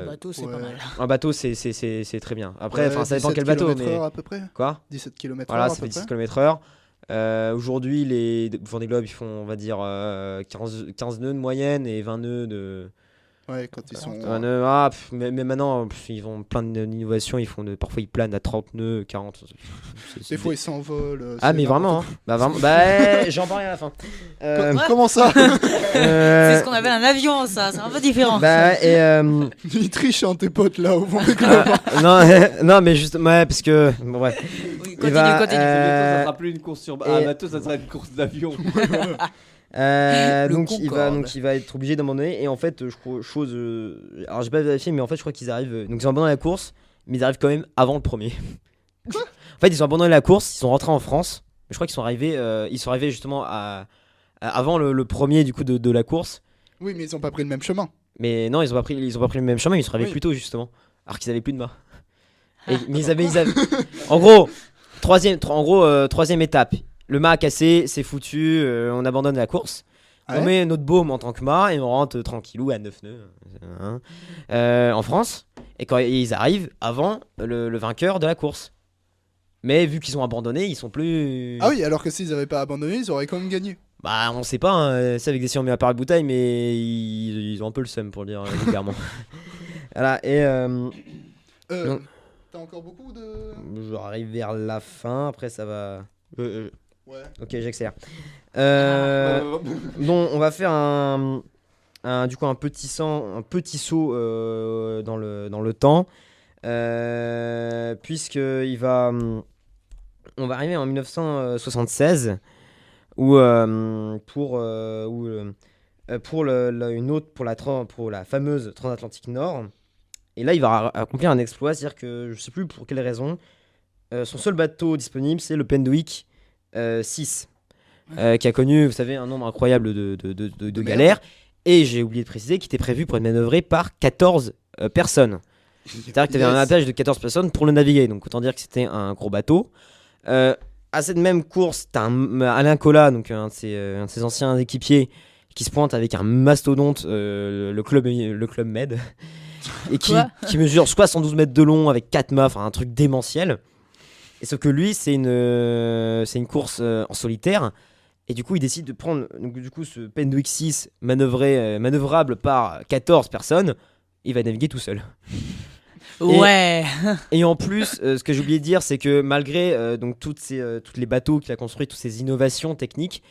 Bateau, c'est ouais. pas mal. Un bateau, c'est très bien. Après, ça dépend quel bateau. Mais... à peu près. Quoi 17 km/h. Voilà, à ça peu fait 10 près. km/h. Aujourd'hui, les Vendée Globe, ils font, on va dire, 15 nœuds de moyenne et 20 nœuds de. Ouais, quand ils sont. Mais maintenant, ils ont plein d'innovations. Parfois, ils planent à 30 nœuds, 40. Des fois, ils s'envolent. Ah, mais vraiment, hein. J'en parlerai à la fin. Comment ça C'est ce qu'on appelle un avion, ça. C'est un peu différent. Ils trichent, hein, tes potes là au Vendée Globe. Non, mais juste, ouais, parce que. Bon, bref. Oui, Il va, continue. Ça sera plus une course sur et- bateau, ça sera une course d'avion. Donc Concorde. il va être obligé d'abandonner et en fait alors j'ai pas vérifié mais en fait je crois qu'ils arrivent donc ils ont abandonné la course mais ils arrivent quand même avant le premier. En fait ils ont abandonné la course, ils sont rentrés en France. Je crois qu'ils sont arrivés justement avant le premier du coup de la course. Oui, mais ils ont pas pris le même chemin. Mais non, ils ont pas pris le même chemin, ils sont arrivés Oui. plus tôt justement alors qu'ils avaient plus de mât. Mais ils avaient en gros troisième étape. Le mât a cassé, c'est foutu, on abandonne la course. Ouais. On met notre baume en tant que mât et on rentre tranquillou à 9 nœuds en France. Et quand ils arrivent avant le vainqueur de la course. Mais vu qu'ils ont abandonné, ils sont plus. Ah oui, alors que s'ils avaient pas abandonné, ils auraient quand même gagné. Bah, on sait pas, hein, c'est avec des sirop mis à part la bouteille, mais ils ont un peu le seum pour le dire vulgairement. Voilà, et Non. T'as encore beaucoup de. j'arrive vers la fin, après ça va. Ouais. Ok, j'accélère. Donc, on va faire du coup un petit saut dans le temps, puisque on va arriver en 1976 pour la fameuse transatlantique Nord. Et là, il va accomplir un exploit, c'est-à-dire que je sais plus pour quelle raison, son seul bateau disponible, c'est le Pendwick 6, qui a connu, vous savez, un nombre incroyable de galères. Et j'ai oublié de préciser qu'il était prévu pour être manœuvré par 14 personnes. C'est-à-dire que tu avais un attelage de 14 personnes pour le naviguer. Donc autant dire que c'était un gros bateau. À cette même course, tu as Alain Colas, donc un de ses anciens équipiers, qui se pointe avec un mastodonte, le club Med, et qui mesure 72 mètres de long avec 4 mâts, enfin un truc démentiel. Et sauf que lui, c'est une course en solitaire. Et du coup, il décide de prendre ce Pendwick 6 manœuvrable par 14 personnes. Il va naviguer tout seul. Ouais. Et en plus, ce que j'ai oublié de dire, c'est que malgré toutes les bateaux qu'il a construits, toutes ces innovations techniques,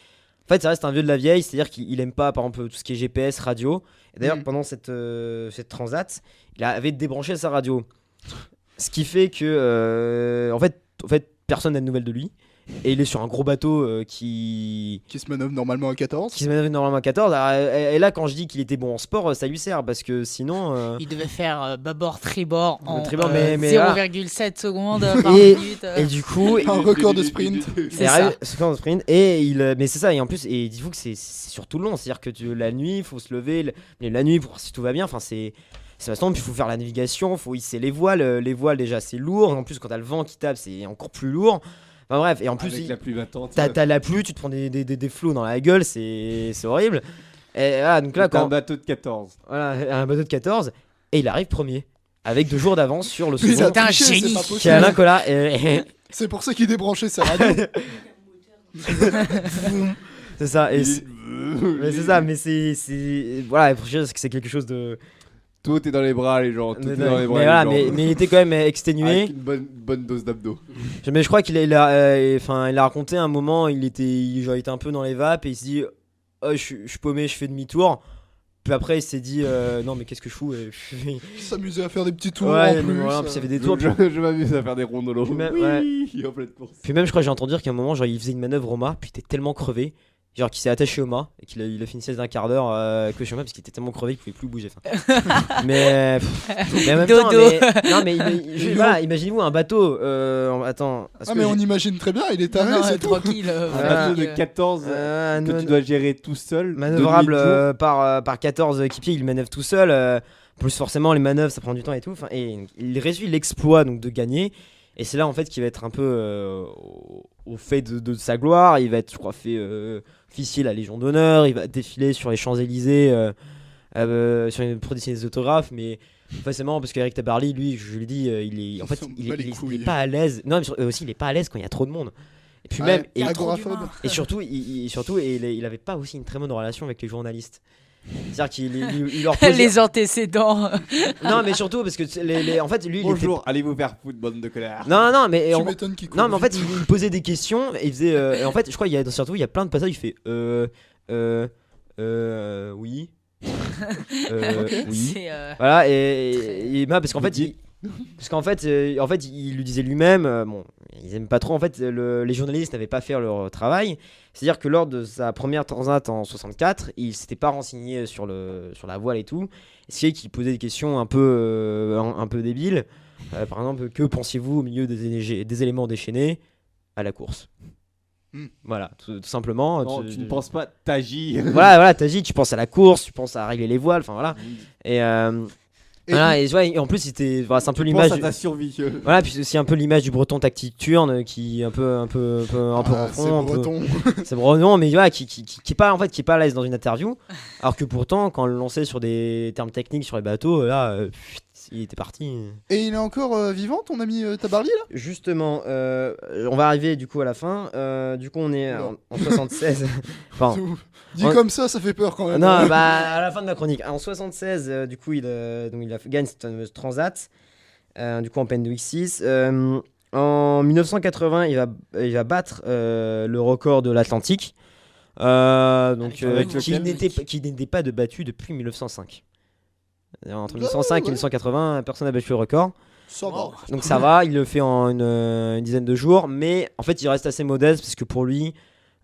en fait, ça reste un vieux de la vieille. C'est-à-dire qu'il aime pas, par exemple, tout ce qui est GPS, radio. Et d'ailleurs, pendant cette transat, il avait débranché sa radio. Ce qui fait que, en fait, personne n'a de nouvelles de lui. Et il est sur un gros bateau qui Qui se manœuvre normalement à 14. se manœuvre normalement à 14. Alors, et là, quand je dis qu'il était bon en sport, ça lui sert parce que sinon. Il devait faire bâbord tribord en Tribord, mais 0,7 secondes par Et- minute. Et du coup, Un record de sprint. C'est il ça. arrive sur le sprint et mais c'est ça, et en plus, et dites-vous que c'est sur tout le long, c'est-à-dire que la nuit, il faut se lever la nuit pour voir si tout va bien. Enfin, c'est façon, puis il faut faire la navigation, il faut hisser les voiles déjà c'est lourd, en plus quand t'as le vent qui tape, c'est encore plus lourd. Enfin bref, et en plus, Avec la pluie battante. t'as la pluie, tu te prends des flots dans la gueule, c'est horrible. Et voilà, donc là, T'as un quand bateau de 14. voilà, un bateau de 14, et il arrive premier, avec 2 jours d'avance sur le Mais second, C'est un triché, génie. c'est pas qui est possible. Alain Collat. Et C'est pour ça qu'il débranchait sa radio. c'est ça, et mais c'est ça, mais c'est voilà, faut dire que c'est quelque chose de. Tout est dans les bras, les gens. Tout Mais est dans les bras. voilà, les gens. mais il était quand même exténué. Avec une bonne dose d'abdos. Mais je crois il a raconté un moment, il était un peu dans les vapes et il s'est dit, oh, je suis paumé, je fais demi-tour. Puis après, il s'est dit, non, mais qu'est-ce que je fous Il s'amusait à faire des petits tours Ouais, en plus. voilà, puis ça fait des tours. Je m'amuse à faire des rondolos. Puis même- Oui, en pleine course. Puis même, je crois que j'ai entendu dire qu'à un moment, genre, il faisait une manœuvre au mât, puis il était tellement crevé, genre qu'il s'est attaché au mât et il a fait une sieste d'un quart d'heure que je sais pas parce qu'il était tellement crevé qu'il pouvait plus bouger. mais en même temps, Dodo. non, mais voilà, imaginez-vous un bateau. Attends. Ah, mais on imagine très bien, il est taré, Non, c'est tout. tranquille. Un Voilà. bateau de 14 que tu dois gérer tout seul. manœuvrable demi-tour. par 14 équipiers, il manœuvre tout seul. Plus forcément, les manœuvres, ça prend du temps et tout. Enfin, et il réussit l'exploit donc de gagner. Et c'est là en fait qu'il va être un peu au fait de sa gloire. Il va être, je crois, fait officier la Légion d'honneur. Il va défiler sur les Champs-Élysées pour dessiner des autographes. Mais forcément, parce qu'Eric Tabarly, lui, je lui dis, il s'en bat les est couilles. pas à l'aise. Non, mais aussi, il est pas à l'aise quand il y a trop de monde. Et puis Ouais, même, et, agoraphobe. et surtout, il avait pas aussi une très bonne relation avec les journalistes. C'est-à-dire qu'il leur posait. Les antécédents. Non, mais surtout parce que en fait, lui, il était. Bonjour, allez vous faire foutre, bande de connards. Non, mais Tu m'étonnes qu'il non, mais en court fait, vite. il posait des questions et il faisait. Et en fait, je crois qu'il y a plein de passages. Il fait oui. Oui. C'est, Voilà parce qu'en fait, il lui disait lui-même, bon, ils aiment pas trop. En fait, les journalistes n'avaient pas fait leur travail. C'est-à-dire que lors de sa première transat en 64, il s'était pas renseigné sur la voile et tout. Ce qui est qu'il posait des questions un peu débiles. Par exemple, que pensiez-vous au milieu des éléments déchaînés à la course? Voilà, tout simplement. Non, tu ne penses pas, t'agis. Voilà, t'agis, tu penses à la course, tu penses à régler les voiles, enfin voilà. Et voilà, et en plus, c'est un peu Tu l'image. penses à ta survie. Voilà, puis c'est aussi un peu l'image du breton taciturne qui est un peu Ah, renfront, c'est un peu- breton. c'est breton, mais voilà, qui est pas à l'aise dans une interview, alors que pourtant, quand on le lançait sur des termes techniques sur les bateaux, là, il était parti. Et il est encore vivant, ton ami Tabarly, là? Justement, on va arriver du coup à la fin. Du coup, on est en 76. Enfin, Dit Ouais. comme ça fait peur quand même. non, bah à la fin de ma chronique. En 76, du coup, il gagne cette fameuse transat, du coup en Penwick 6. En 1980, il va battre le record de l'Atlantique, avec qui lequel n'était pas battu depuis 1905. Entre 1905 et 1980, personne n'a battu le record. Ça va. Donc ça va, il le fait en une dizaine de jours, mais en fait, il reste assez modeste parce que pour lui,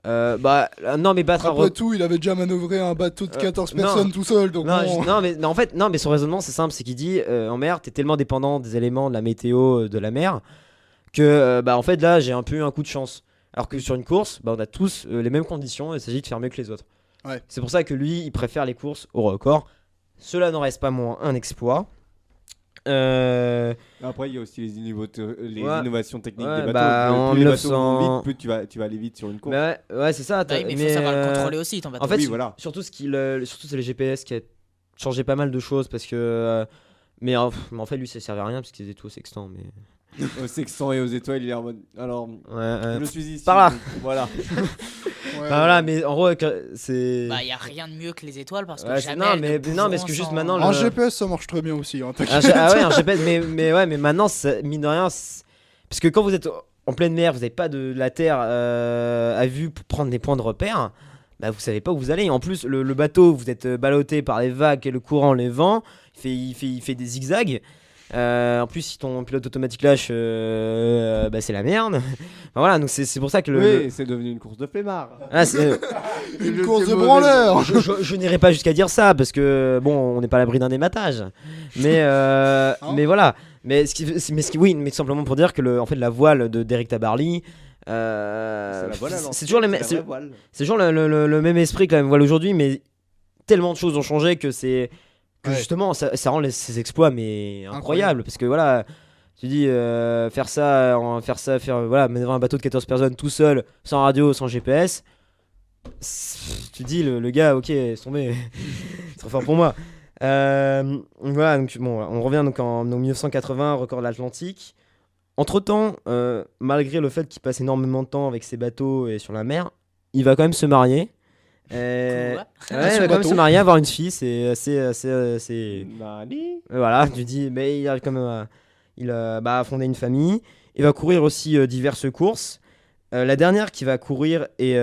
non, mais battre un Après record. tout, il avait déjà manœuvré un bateau de 14 non. personnes tout seul, donc Non, bon. non, en fait, non, mais son raisonnement c'est simple, c'est qu'il dit en mer, t'es tellement dépendant des éléments de la météo de la mer que en fait là j'ai un peu eu un coup de chance. Alors que sur une course, on a tous les mêmes conditions, il s'agit de faire mieux que les autres. Ouais. C'est pour ça que lui, il préfère les courses au record. Cela n'en reste pas moins un exploit. Après, il y a aussi les Ouais. innovations techniques Ouais, des bateaux. bah, en Plus les bateaux 1900 vont vite, plus tu vas aller vite sur une course. Mais ouais, c'est ça. Bah oui, mais il faut savoir le contrôler aussi, ton bateau. En fait, Oui, voilà. surtout c'est les GPS qui a changé pas mal de choses parce que. Mais en fait, lui, ça servait à rien parce qu'ils étaient tous au sextant. Mais Au sextant et aux étoiles, il est en mode. Alors, ouais. je suis ici. par là. donc, Voilà. Ouais. Enfin, voilà, mais en gros, c'est. Bah, il y a rien de mieux que les étoiles parce que Ouais, jamais. non, elles mais- ne non, mais bougeront ce que juste sans- maintenant, En le- GPS, ça marche très bien aussi. Hein, Un t'inquiète. un GPS, mais maintenant, mine de rien, parce que quand vous êtes en pleine mer, vous n'avez pas de la terre à vue pour prendre des points de repère, bah vous savez pas où vous allez. En plus, le bateau, vous êtes ballotté par les vagues et le courant, les vents, il fait des zigzags. En plus, si ton pilote automatique lâche, bah, c'est la merde. Enfin, voilà, donc c'est pour ça que Oui, c'est devenu une course de flemmard. Ah, c'est- Une course de branleur. je n'irai pas jusqu'à dire ça parce que bon, on n'est pas à l'abri d'un ématage. Mais voilà. Mais tout simplement pour dire que en fait, la voile d'Eric Tabarly. C'est la voile à c'est toujours, l'ancienne, c'est la vraie voile. c'est toujours le même esprit que la même voile aujourd'hui, mais tellement de choses ont changé que Ouais. justement ça rend ses exploits mais incroyables parce que voilà, tu dis voilà, mettre un bateau de 14 personnes tout seul, sans radio, sans GPS, tu dis le gars, ok, c'est tombé, c'est trop fort pour moi. Voilà, donc bon, on revient donc en 1980, record de l'Atlantique. Entre temps, malgré le fait qu'il passe énormément de temps avec ses bateaux et sur la mer, il va quand même se marier. Quoi Ouais, Sur il va quand même bateau. se marier, avoir une fille, c'est assez. Nani Voilà, tu dis, mais il arrive quand même à fonder une famille. Il va courir aussi diverses courses. La dernière qui va concourir et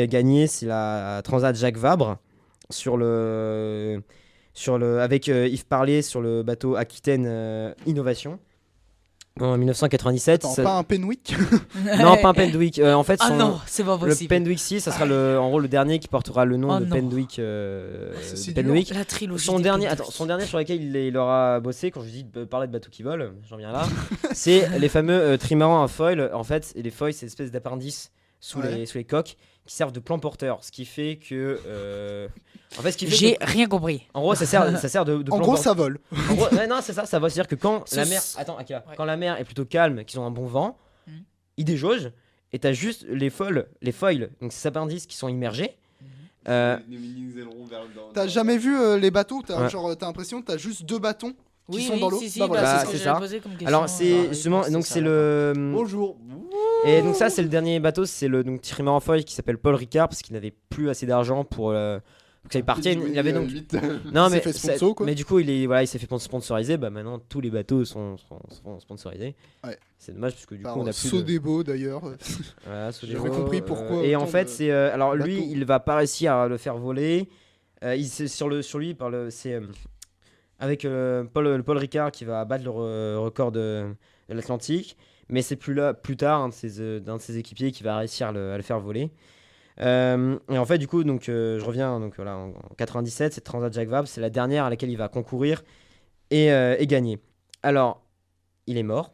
gagner, c'est la Transat Jacques Vabre avec Yves Parlier sur le bateau Aquitaine Innovation. En 1997. Attends, pas un Penwick. Non, pas un Pendwick. En fait, Ah non, c'est pas le possible. Pendwick 6, ça sera en gros le dernier qui portera le nom Oh de non. Pendwick. C'est si Pendwick. La trilogie. Son des dernier, Pendwick. son dernier sur lequel il aura bossé, quand je dis de parler de bateaux qui volent, j'en viens là, c'est les fameux trimarans à foil. En fait, et les foils, c'est une espèce d'appendice sous Ouais. les coques qui servent de plan porteur. Ce qui fait que. En fait, ce qui fait J'ai que- rien compris. En gros, ça sert de En plan gros, porteur. ça vole. En gros, ouais, non, c'est ça. Ça veut dire que quand Ce- la mer. Attends, Akira. Ouais. Quand la mer est plutôt calme, qu'ils ont un bon vent, Mhm. ils déjaugent et t'as juste les foils, donc ces appendices qui sont immergés. Euh, T'as jamais vu les bateaux? T'as Ouais. genre, t'as l'impression que t'as juste deux bâtons qui Oui, sont oui, dans l'eau. si, si, Bah voilà, bah, Bah, c'est ce c'est que ça. j'avais posé comme question. Alors c'est justement, oui, donc c'est c'est ça. le. Bonjour. Et donc ça c'est le dernier bateau, c'est le donc trimaran foil qui s'appelle Paul Ricard parce qu'il n'avait plus assez d'argent pour que ça lui partienne. Il avait donc. Non Il s'est mais fait sponsor, quoi. mais du coup il s'est fait sponsoriser. Bah maintenant tous les bateaux sont sponsorisés. Ouais. C'est dommage parce que du Par coup on a plus de. Sodebo d'ailleurs. Voilà, J'avais compris pourquoi Et en autant fait, de c'est alors lui, bateaux. il va pas réussir à le faire voler. Sur lui, c'est avec Paul Ricard qui va battre le record de l'Atlantique. Mais c'est plus tard d'un de ses équipiers qui va réussir à le faire voler. Et en fait, du coup, donc je reviens donc voilà en 97, cette Transat Jacques Vabre, c'est la dernière à laquelle il va concourir et gagner. Alors, il est mort,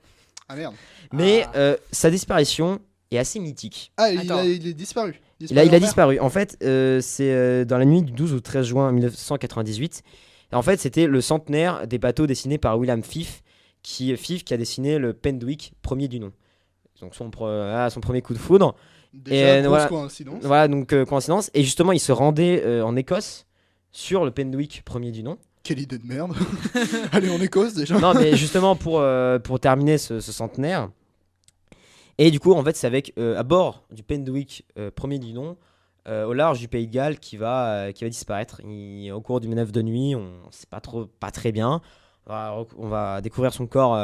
Ah merde. mais sa disparition est assez mythique. Ah, Attends. il est disparu. Il a en mer. disparu. En fait, c'est dans la nuit du 12 au 13 juin 1998. Et en fait, c'était le centenaire des bateaux dessinés par William Fife, qui a dessiné le Pendwick, premier du nom. Donc son premier coup de foudre. Déjà, Et grosse voilà. coïncidence. Voilà, donc coïncidence. Et justement, il se rendait en Écosse sur le Pendwick, premier du nom. Quelle idée de merde. Allez, en Écosse déjà. Non, mais justement pour terminer ce centenaire. Et du coup, en fait, c'est avec à bord du Pendwick, premier du nom, au large du Pays de Galles, qui va disparaître. Au cours du manœuvre de nuit, on ne sait pas très bien. On va découvrir son corps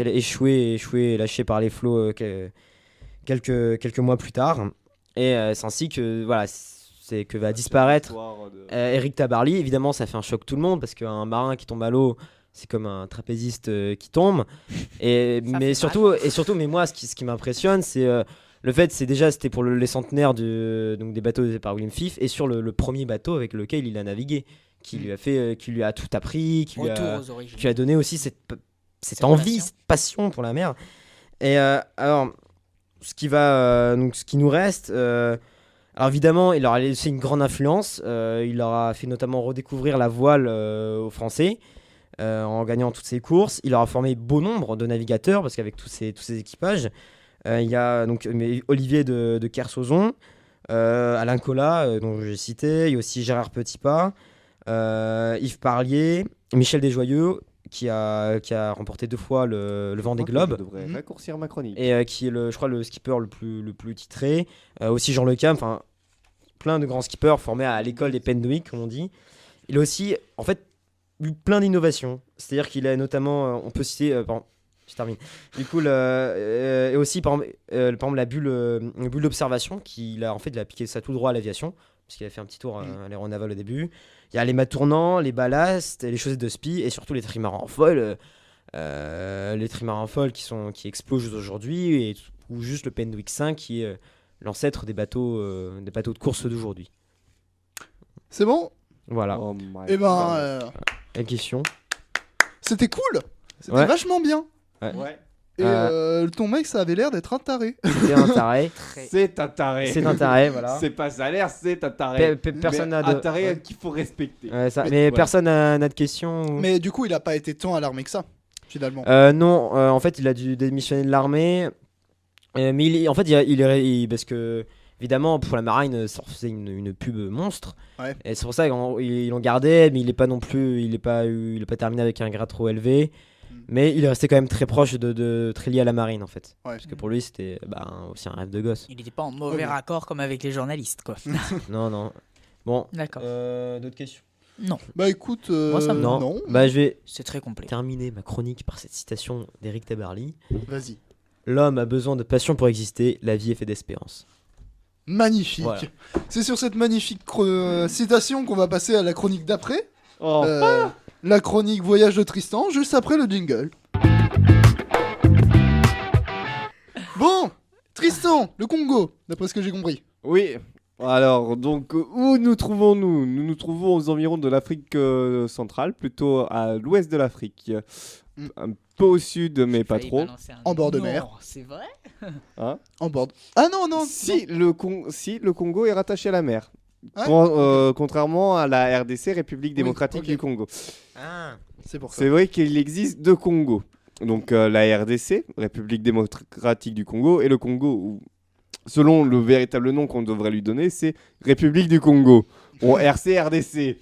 échoué et lâché par les flots quelques mois plus tard. Et c'est ainsi que voilà, c'est que va disparaître Eric Tabarly. Évidemment, ça fait un choc tout le monde parce qu'un marin qui tombe à l'eau, c'est comme un trapéziste qui tombe. Mais surtout, mais moi, ce qui m'impressionne, c'est le fait, c'était pour les centenaires donc des bateaux par William Fife et sur le premier bateau avec lequel il a navigué, qui lui a tout appris, qui lui Retour a aux origines. qui a donné aussi cette Cette envie, relation. cette passion pour la mer. Et alors, ce qui nous reste, alors évidemment, il aura laissé une grande influence. Il aura fait notamment redécouvrir la voile aux Français en gagnant toutes ses courses. Il aura formé bon nombre de navigateurs parce qu'avec tous ces équipages, il y a donc Olivier de Kersauzon, Alain Collat, dont j'ai cité, il y a aussi Gérard Petitpas, Yves Parlier, Michel Desjoyeux, qui a remporté 2 fois le Vendée Globe. Je devrais Mhm. raccourcir ma chronique. Et qui est je crois le skipper le plus titré. Aussi Jean Le Cam, enfin plein de grands skippers formés à l'école des Pendwick, comme on dit. Il a aussi en fait eu plein d'innovations. C'est-à-dire qu'il a notamment, on peut citer, pardon, je termine. Du coup, et aussi par exemple la bulle d'observation, il a appliqué ça tout droit à l'aviation, parce qu'il a fait un petit tour à l'aéronaval au début. Il y a les mâts tournants, les ballasts, les chaussettes de spi et surtout les trimarans en foil. Les trimarans en foil qui explosent aujourd'hui et ou juste le Pendwick 5 qui est l'ancêtre des bateaux de course d'aujourd'hui. C'est bon? Voilà. Oh my Eh ben, God. La question. c'était cool. C'était Ouais. vachement bien. Ouais. Et ton mec, ça avait l'air d'être un taré. C'est un taré. C'est un taré. C'est un taré, voilà. C'est pas salaire, c'est un taré. Personne Mais n'a un de. taré Ouais. qu'il faut respecter. Mais Voilà. personne n'a de questions ou- Mais du coup, il a pas été tant alarmé que ça, finalement. Non, en fait, il a dû démissionner de l'armée. Mais en fait, parce que, évidemment, pour la marine, ça faisait une pub monstre. Ouais. Et c'est pour ça qu'ils l'ont gardé, mais il n'est pas non plus. Il n'est pas terminé avec un grade trop élevé. Mais il est resté quand même très proche très lié à la marine, en fait. Ouais. Parce que pour lui, c'était aussi un rêve de gosse. Il n'était pas en mauvais Ok. raccord comme avec les journalistes, quoi. Non, non. Bon, D'accord. d'autres questions? Non, Bah écoute, Moi, ça me- non. Bah, je vais c'est très complet. terminer ma chronique par cette citation d'Éric Tabarly. Vas-y. L'homme a besoin de passion pour exister, la vie est faite d'espérance. Magnifique. Voilà. C'est sur cette magnifique citation qu'on va passer à la chronique d'après. Oh. La chronique Voyage de Tristan, juste après le jingle. Bon, Tristan, le Congo, d'après ce que j'ai compris. Oui. Alors, donc, où nous trouvons-nous? Nous nous trouvons aux environs de l'Afrique centrale, plutôt à l'ouest de l'Afrique. Mm. Un peu au sud, mais pas Failli trop. balancer un En bord de non, mer. C'est vrai? Hein En bord. Ah non, non. Si le Congo est rattaché à la mer. Ouais. Contrairement à la RDC, République démocratique ok. du Congo. Ah. C'est pour ça. C'est vrai qu'il existe deux Congos. Donc la RDC, République démocratique du Congo, et le Congo, où, selon le véritable nom qu'on devrait lui donner, c'est République du Congo. Bon, RC, RDC.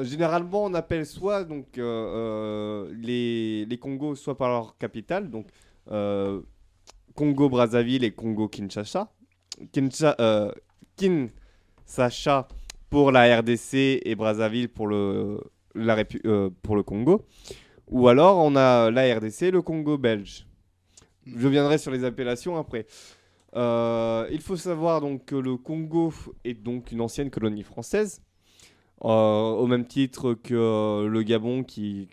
Généralement, on appelle soit donc, les Congos soit par leur capitale, donc Congo-Brazzaville et Congo-Kinshasa. Kinshasa pour la RDC et Brazzaville pour pour le Congo. Ou alors on a la RDC, le Congo belge. Je viendrai sur les appellations après. Il faut savoir donc que le Congo est donc une ancienne colonie française, au même titre que le Gabon qui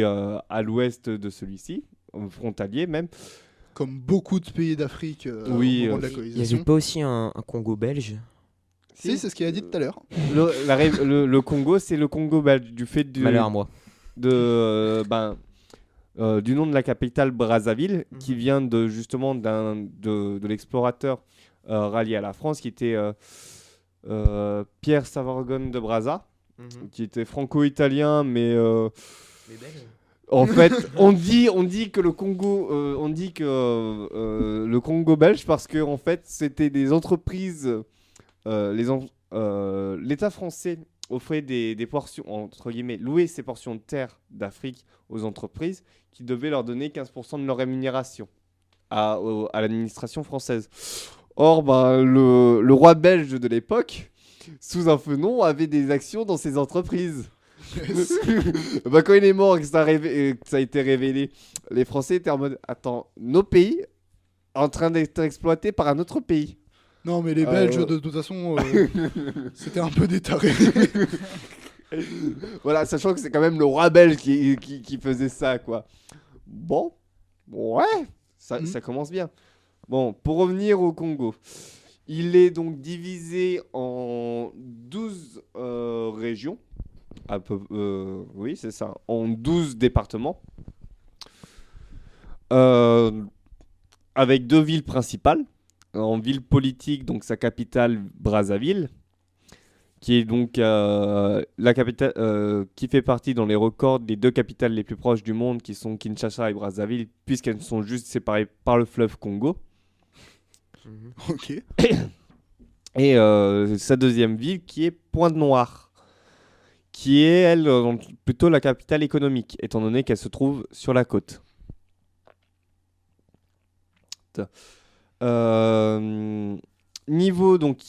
à l'ouest de celui-ci, frontalier même. Comme beaucoup de pays d'Afrique Oui, au moment de la Il n'y colonisation. avait pas aussi un Congo belge? Si, c'est ce qu'il a dit tout à l'heure. Le Congo, c'est le Congo belge, du fait Malheur à moi. du nom de la capitale Brazzaville, qui vient justement de l'explorateur rallié à la France, qui était Pierre Savargone de Brazza, qui était franco-italien, mais en fait, on dit que le Congo, le Congo belge, parce que en fait, c'était des entreprises, l'État français offrait des portions, entre guillemets, louer ces portions de terre d'Afrique aux entreprises qui devaient leur donner 15% de leur rémunération à l'administration française. Or, le roi belge de l'époque, sous un feu non, avait des actions dans ces entreprises. Quand il est mort et que ça a été révélé, les Français étaient en mode, attends, nos pays en train d'être exploités par un autre pays. Non, mais les Belges, de toute façon, c'était un peu des tarés. Voilà, sachant que c'est quand même le roi belge qui faisait ça, quoi. Bon, ouais, ça commence bien. Bon, pour revenir au Congo, il est donc divisé en 12 régions. Oui, c'est ça, en 12 départements. Avec deux villes principales. En ville politique, donc sa capitale Brazzaville, qui est donc la capitale qui fait partie dans les records des deux capitales les plus proches du monde, qui sont Kinshasa et Brazzaville, puisqu'elles sont juste séparées par le fleuve Congo. Ok. Et sa deuxième ville qui est Pointe-Noire, qui est elle plutôt la capitale économique, étant donné qu'elle se trouve sur la côte. Niveau donc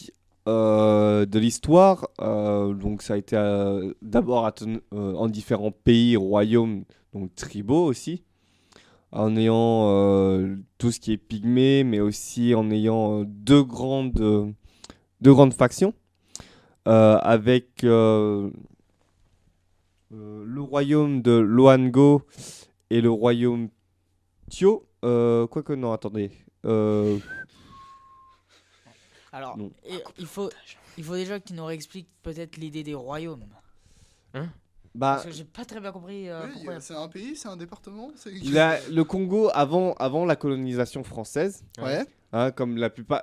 de l'histoire, donc ça a été d'abord en différents pays, royaumes, donc tribaux aussi, en ayant tout ce qui est pygmée, mais aussi en ayant deux grandes factions. avec le royaume de Loango et le royaume Tio. Quoique, non, attendez. Alors, Non. il faut déjà que tu nous réexpliques peut-être l'idée des royaumes. Bah, Parce que j'ai pas très bien compris Oui, pourquoi. c'est un pays, c'est un département. le Congo, avant la colonisation française, Ouais. hein, comme la plupart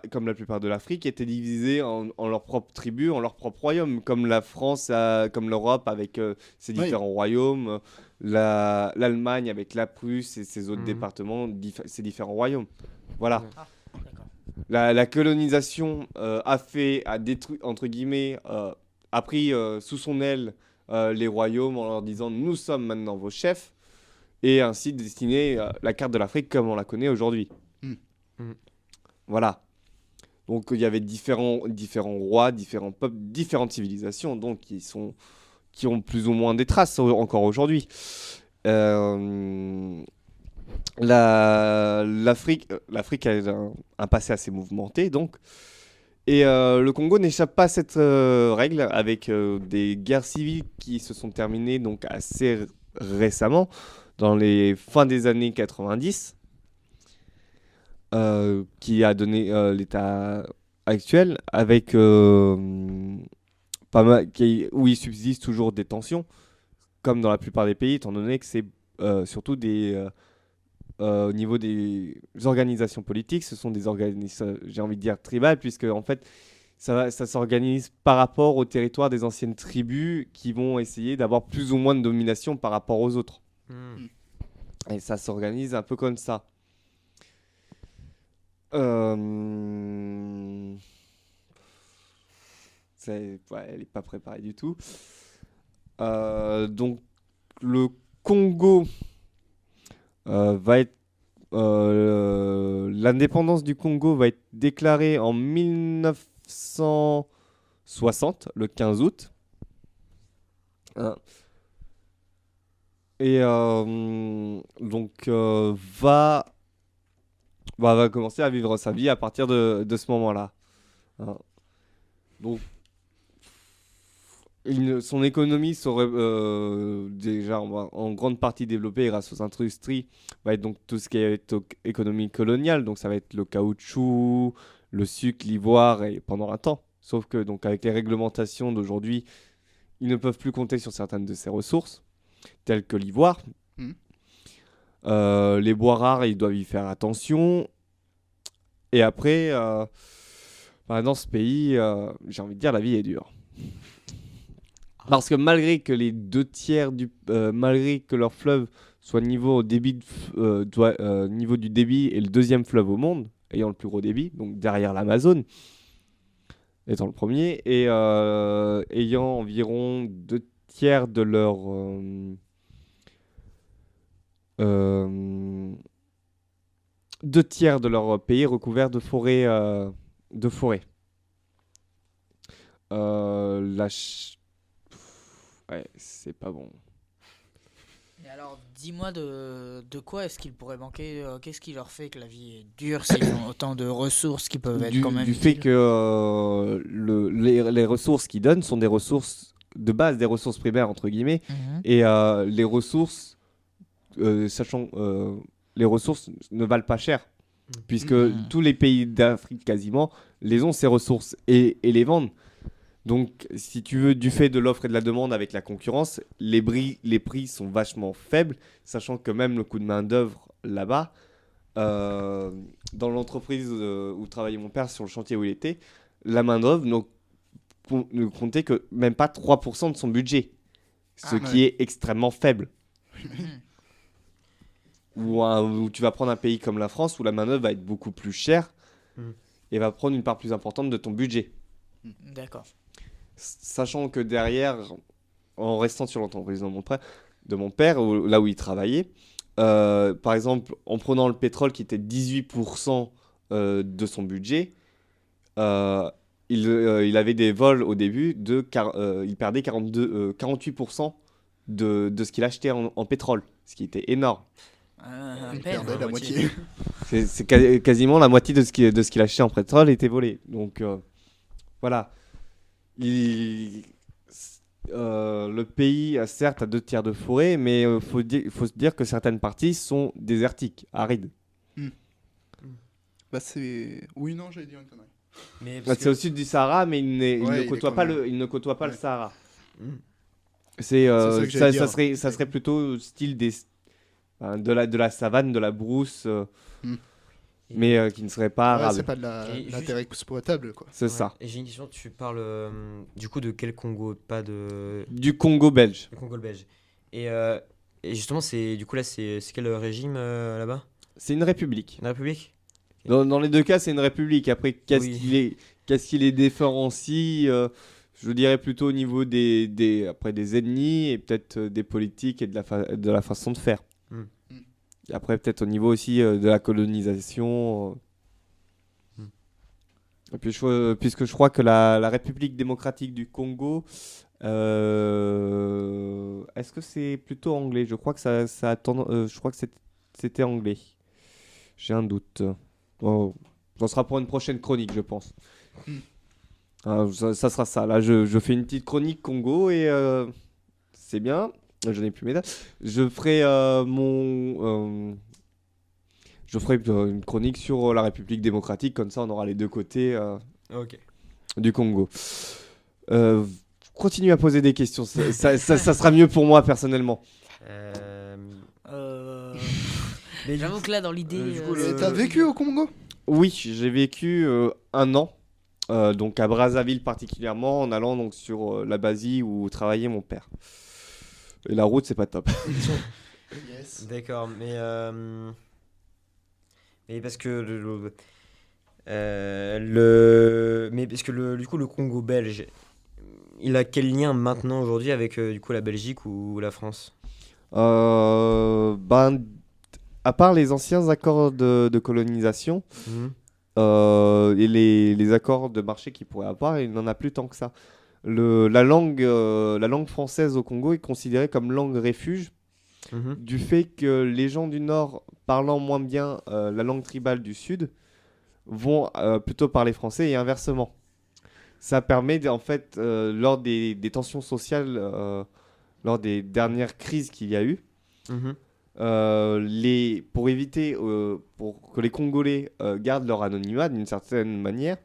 de l'Afrique, était divisée en leurs propres tribus, en leurs propres royaumes, comme la France, comme l'Europe avec ses Oui. différents royaumes, l'Allemagne avec la Prusse et ses autres Mhm. départements, ses différents royaumes. Voilà. Ouais. Ah, d'accord. La colonisation a détruit, entre guillemets, a pris sous son aile les royaumes en leur disant nous sommes maintenant vos chefs et ainsi dessiner la carte de l'Afrique comme on la connaît aujourd'hui. Mm. Mm. Voilà. Donc il y avait différents rois, différents peuples, différentes civilisations donc qui ont plus ou moins des traces encore aujourd'hui. L'Afrique a un passé assez mouvementé, donc. Et le Congo n'échappe pas à cette règle, avec des guerres civiles qui se sont terminées donc assez récemment, dans les fins des années 90, qui a donné l'état actuel, avec pas mal, où il subsiste toujours des tensions, comme dans la plupart des pays, étant donné que c'est surtout au niveau des organisations politiques, ce sont des organisations, j'ai envie de dire, tribales, puisque en fait, ça s'organise par rapport au territoire des anciennes tribus qui vont essayer d'avoir plus ou moins de domination par rapport aux autres. Mm. Et ça s'organise un peu comme ça. Elle n'est pas préparée du tout. Donc, le Congo l'indépendance du Congo va être déclarée en 1960, le 15 août. Hein. Et donc va commencer à vivre sa vie à partir de ce moment-là. Hein. Donc son économie serait déjà en grande partie développée grâce aux industries. Va être donc tout ce qui est économie coloniale, donc ça va être le caoutchouc, le sucre, l'ivoire, et pendant un temps. Sauf que donc avec les réglementations d'aujourd'hui, ils ne peuvent plus compter sur certaines de ces ressources, telles que l'ivoire. Mhm. Les bois rares, ils doivent y faire attention. Et après, dans ce pays, j'ai envie de dire, la vie est dure. Parce que malgré que les 2/3 malgré que leur fleuve soit niveau du débit et le deuxième fleuve au monde, ayant le plus gros débit, donc derrière l'Amazone, étant le premier, et ayant environ 2/3 de leur pays recouvert de forêts. Ouais, c'est pas bon. Et alors, dis-moi de quoi est-ce qu'il pourrait manquer qu'est-ce qui leur fait que la vie est dure s'ils ont autant de ressources qui peuvent être quand même Du fait utiles. que les ressources qu'ils donnent sont des ressources de base, des ressources primaires entre guillemets, Mhm. et les ressources, les ressources ne valent pas cher, puisque Mhm. tous les pays d'Afrique quasiment les ont ces ressources et les vendent. Donc, si tu veux, du fait de l'offre et de la demande avec la concurrence, les prix sont vachement faibles, sachant que même le coût de main-d'œuvre là-bas, dans l'entreprise où travaillait mon père, sur le chantier où il était, la main-d'œuvre ne comptait que même pas 3% de son budget, ce qui est extrêmement faible. Où tu vas prendre un pays comme la France, où la main-d'œuvre va être beaucoup plus chère et va prendre une part plus importante de ton budget. D'accord. Sachant que derrière, en restant sur l'entreprise de mon père, là où il travaillait, par exemple, en prenant le pétrole qui était 18% de son budget, il avait des vols au début, il perdait 48% de ce qu'il achetait en pétrole, ce qui était énorme. Il Perdre perdait la moitié. C'est quasiment la moitié de ce qu'il achetait en pétrole était volé. Donc voilà. le pays, certes, a 2 tiers de forêt, mais il faut se dire que certaines parties sont désertiques, arides. Bah c'est... Oui, non, j'allais dire une connerie. Mais Bah, c'est au sud du Sahara, mais il Ouais, ne il est côtoie quand pas même- il ne côtoie pas le Ouais. Sahara. Mm. C'est, ça que j'allais dire. ça serait plutôt style de la savane, de la brousse, mais qui ne serait pas Ouais, arabe. c'est pas de Et la juste- terre exploitable, quoi. C'est Ouais. ça. Et j'ai une question, tu parles du coup de quel Congo? Pas de... Du Congo belge. Le Congo belge. Et justement, c'est du coup là, c'est quel régime là-bas? C'est une république. La République? Dans les deux cas, c'est une république. Après, Oui. qu'est-ce qui les différencie je dirais plutôt au niveau après des ennemis et peut-être des politiques et de la façon de faire. Mm. Et après, peut-être au niveau aussi de la colonisation. Et puis, puisque je crois que la République démocratique du Congo, est-ce que c'est plutôt anglais? Je crois que je crois que c'était anglais. J'ai un doute. Oh, ça sera pour une prochaine chronique, je pense. Ça sera ça. Là, je fais une petite chronique Congo et c'est bien. Je n'ai plus mes dates. Je ferai une chronique sur la République démocratique. Comme ça, on aura les deux côtés Ok. du Congo. Continue à poser des questions. Ça sera mieux pour moi personnellement. Mais J'avoue que là, dans l'idée. du coup, Et t'as vécu au Congo? Oui, j'ai vécu 1 an. Donc à Brazzaville particulièrement, en allant donc sur la Basie où travaillait mon père. Et la route, c'est pas top. Yes. D'accord, mais parce que mais parce que du coup le Congo belge, il a quel lien maintenant aujourd'hui avec du coup la Belgique ou la France? Ben, à part les anciens accords de colonisation et les accords de marché qu'il pourrait avoir, il n'en a plus tant que ça. La langue française au Congo est considérée comme langue refuge Mhm. du fait que les gens du Nord, parlant moins bien la langue tribale du Sud, vont plutôt parler français et inversement. Ça permet, en fait, lors des tensions sociales, lors des dernières crises qu'il y a eu, Mhm. pour éviter pour que les Congolais gardent leur anonymat d'une certaine manière,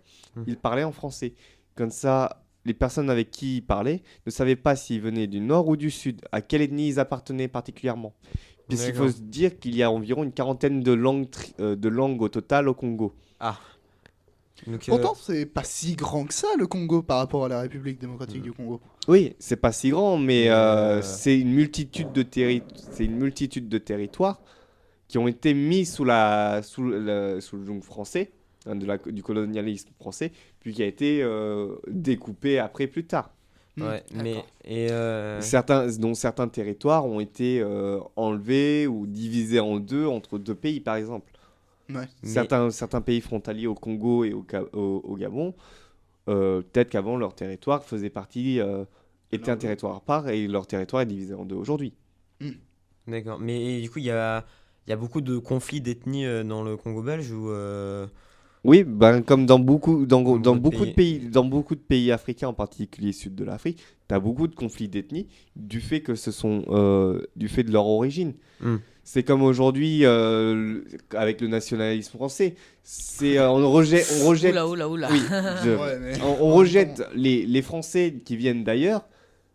ils parlaient en français. Comme ça, les personnes avec qui ils parlaient ne savaient pas s'ils venaient du nord ou du sud, à quelle ethnie ils appartenaient particulièrement. Puisqu'il faut D'accord. se dire qu'il y a environ une quarantaine de langues au total au Congo. Donc, Pourtant, c'est pas si grand que ça, le Congo, par rapport à la République démocratique du Congo. Oui, c'est pas si grand, mais Et, c'est une multitude de territoires qui ont été mis sous le joug français, hein, du colonialisme français, puis qui a été découpé après plus tard. ouais, mais D'accord. Dont certains territoires ont été enlevés ou divisés en deux entre deux pays, par exemple. Ouais. Certains pays frontaliers au Congo et au Gabon, peut-être qu'avant leur territoire était un territoire à part et leur territoire est divisé en deux aujourd'hui. D'accord. Mais du coup, il y a beaucoup de conflits d'ethnie dans le Congo belge ou Oui, ben, comme dans beaucoup d'autres de pays africains, en particulier sud de l'Afrique, tu as beaucoup de conflits d'ethnie du fait du fait de leur origine. Mm. C'est comme aujourd'hui avec le nationalisme français. On rejette. Oula. Oui, Ouais, mais- on rejette les Français qui viennent d'ailleurs,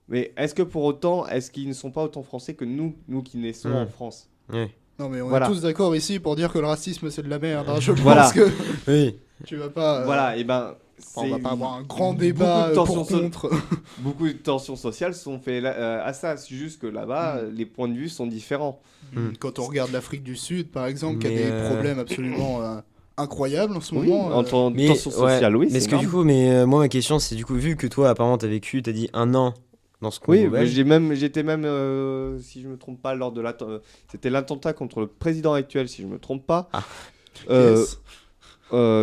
mais est-ce que pour autant, est-ce qu'ils ne sont pas autant français que nous qui naissons en France? Ouais. Non, mais on Voilà. est tous d'accord ici pour dire que le racisme, c'est de la merde. Hein. Je Voilà. pense que Oui. tu vas pas... Voilà, et ben. on va c'est- pas avoir un grand beaucoup débat de tensions pour contre. Beaucoup de tensions sociales sont faites à ça. C'est juste que là-bas, les points de vue sont différents. Quand on regarde l'Afrique du Sud, par exemple, qui a Mais, des problèmes absolument incroyables en ce Oui, moment. en temps de Mais tensions sociales, oui. Mais c'est que du énorme. coup, moi ma question c'est du coup vu que toi apparemment t'as vécu, t'as dit 1 an dans ce Congo Oui, mais belge. j'étais même, si je me trompe pas, lors de c'était l'attentat contre le président actuel, si je me trompe pas. Yes.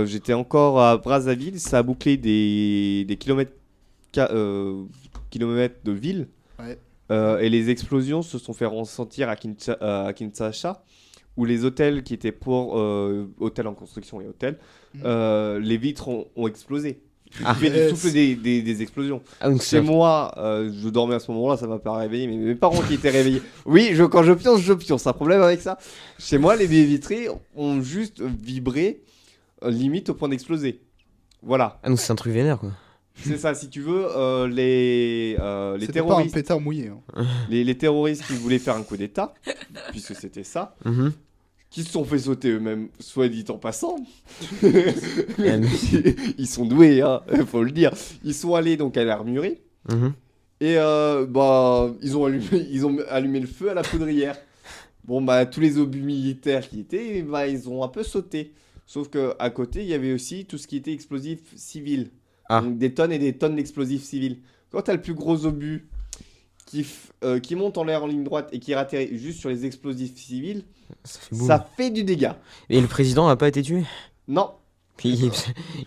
J'étais encore à Brazzaville, ça a bouclé des kilomètres de ville. Ouais. Et les explosions se sont fait ressentir à Kinshasa, où les hôtels qui étaient hôtels en construction et hôtels, les vitres ont explosé. Ah. fait du Yes. souffle des explosions. Ah, donc Chez moi, je dormais à ce moment-là, ça m'a pas réveillé, mais mes parents qui étaient réveillés. Oui, quand je pionce, un problème avec ça. Chez moi, les baies vitrées ont juste vibré, limite au point d'exploser. Voilà, Ah, donc c'est un truc vénère, quoi. c'est ça, si tu veux, les C'était pas un terroristes. pétard mouillé. Hein. Les terroristes qui voulaient faire un coup d'État, puisque c'était ça, Mhm. qui se sont fait sauter eux-mêmes, soit dit en passant. mais- Ils sont doués, hein, faut le dire. Ils sont allés donc à l'armurerie Mhm. et ils ont allumé le feu à la poudrière. Bon bah tous les obus militaires qui étaient, bah, ils ont un peu sauté. Sauf que à côté il y avait aussi tout ce qui était explosif civil. Ah. Donc des tonnes et des tonnes d'explosifs civils. Quand t'as le plus gros obus qui monte en l'air en ligne droite et qui atterrit juste sur les explosifs civils, Ça fait boum. ça fait du dégât. Et le président a pas été tué? Non, Puis,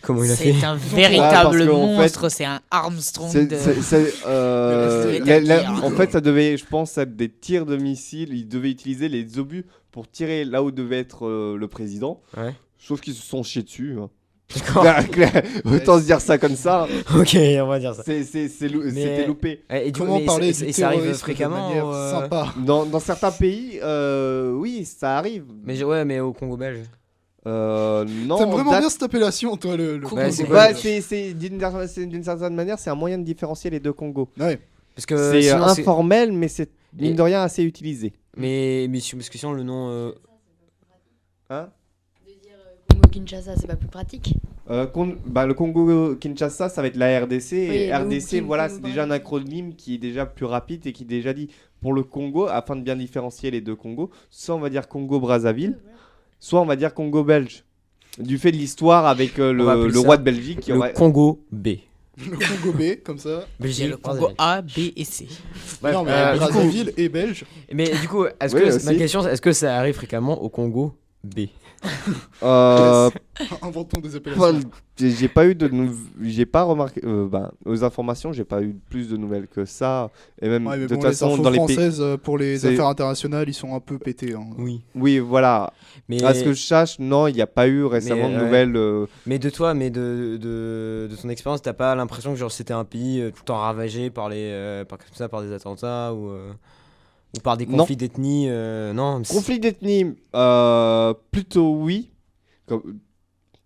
comment il a fait? C'est un véritable Ouais, parce qu'en monstre, c'est un Armstrong C'est- de... c'est- c'est, de la- la- guerre. en fait, ça devait, je pense, être des tirs de missiles. Ils devaient utiliser les obus pour tirer là où devait être le président. Ouais. Sauf qu'ils se sont chiés dessus. Hein. D'accord. Autant se dire ça comme ça. Ok, on va dire ça. C'était loupé. Et du coup, Comment mais parler ça- du et ça arrive terrorisme de fréquemment manière ou, sympa. Dans certains pays, oui, ça arrive. mais au Congo belge. Non, T'aimes vraiment date- bien cette appellation, toi, le Congo Bah, c'est Congo Bah, belge. d'une certaine manière, c'est un moyen de différencier les deux Congos. Ouais. Parce que C'est sinon, c'est- informel, mais c'est mine Et- de rien assez utilisé. parce que sinon le nom. Hein Congo-Kinshasa, c'est pas plus pratique. Le Congo-Kinshasa, ça va être la RDC. Et Oui, RDC, Congo- voilà, Congo- c'est déjà un acronyme qui est déjà plus rapide et qui déjà dit pour le Congo, afin de bien différencier les deux Congos, soit on va dire Congo-Brazzaville, soit on va dire Congo belge. Du fait de l'histoire avec On va appeler le ça roi de Belgique qui Le aurait. Congo B. Le Congo B, comme ça. Il y a Belgique. le Congo A, B et C. Bref, non, mais du coup- Brazzaville est belge. Mais du coup, est-ce Oui, que aussi. ma question, est-ce que ça arrive fréquemment au Congo B? Euh, Inventons des Enfin, appellations. j'ai pas eu j'ai pas remarqué aux informations, j'ai pas eu plus de nouvelles que ça et même Ouais, mais de toute bon, les façon infos dans les pays françaises, pour les c'est- affaires internationales, ils sont un peu pétés. Hein. Oui. oui voilà Mais, à ce que je sache non il n'y a pas eu récemment de ouais. nouvelles mais de toi, de ton expérience, t'as pas l'impression que genre c'était un pays tout le temps ravagé par par des attentats ou par des Non. conflits d'ethnie non. mais conflits d'ethnie plutôt oui.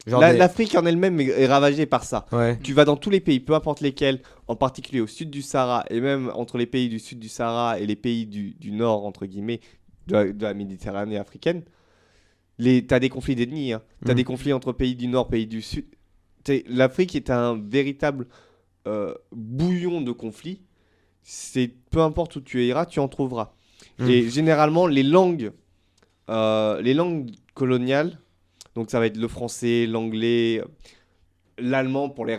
genre L'Afrique en elle-même est ravagée par ça. Ouais. Tu vas dans tous les pays, peu importe lesquels, en particulier au sud du Sahara, et même entre les pays du sud du Sahara et les pays du nord, entre guillemets, de la Méditerranée africaine, t'as des conflits d'ethnie, hein. T'as Mhm. des conflits entre pays du nord, pays du sud. L'Afrique est un véritable bouillon de conflits. Peu importe où tu iras, tu en trouveras. Mhm. Et généralement, les langues coloniales, donc ça va être le français, l'anglais, l'allemand pour les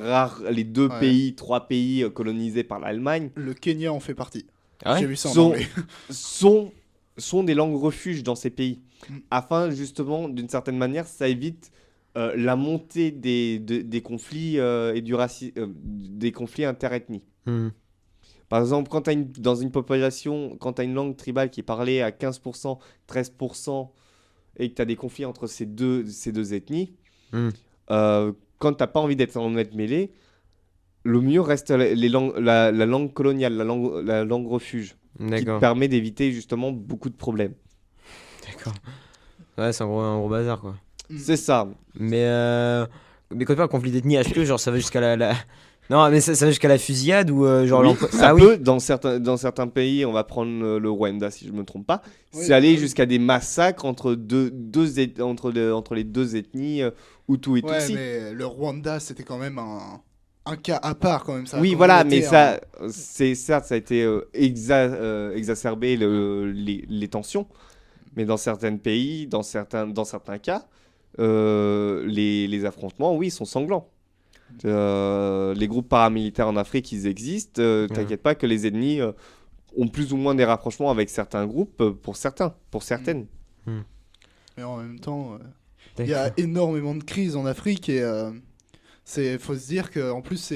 deux Ouais. pays, trois pays colonisés par l'Allemagne, Le Kenya en fait partie. Ah ouais J'ai vu ça en Sont- anglais. sont des langues refuges dans ces pays. Mm. Afin, justement, d'une certaine manière, ça évite la montée des conflits et des conflits interethnies. Mhm. Par exemple, dans une population, quand tu as une langue tribale qui est parlée à 15%, 13%, et que tu as des conflits entre ces deux ethnies, Mm. quand tu n'as pas envie d'être mêlé, le mieux reste la langue coloniale, la langue refuge, qui te D'accord. permet d'éviter justement beaucoup de problèmes. D'accord. Ouais, c'est un gros bazar quoi. Mm. C'est ça. Mais quand tu parles de conflit d'ethnie, est-ce que genre ça va jusqu'à la... Non, mais ça va jusqu'à la fusillade ou genre Oui, l'emploi- ça Ah oui. peut, dans certains pays, on va prendre le Rwanda si je ne me trompe pas, Oui, c'est aller oui. jusqu'à des massacres entre entre les deux ethnies, Hutu et Ouais, Tutsi. mais le Rwanda, c'était quand même un cas à part quand même. Ça a Oui, quand voilà, même mais été ça, c'est certes, ça a été exacerbé les tensions, mais dans certains pays, dans certains cas, les affrontements, oui, sont sanglants. Les groupes paramilitaires en Afrique, ils existent. T'inquiète pas que les ennemis ont plus ou moins des rapprochements avec certains groupes, pour certaines. Mais en même temps, il y a énormément de crises en Afrique et faut se dire qu'en plus,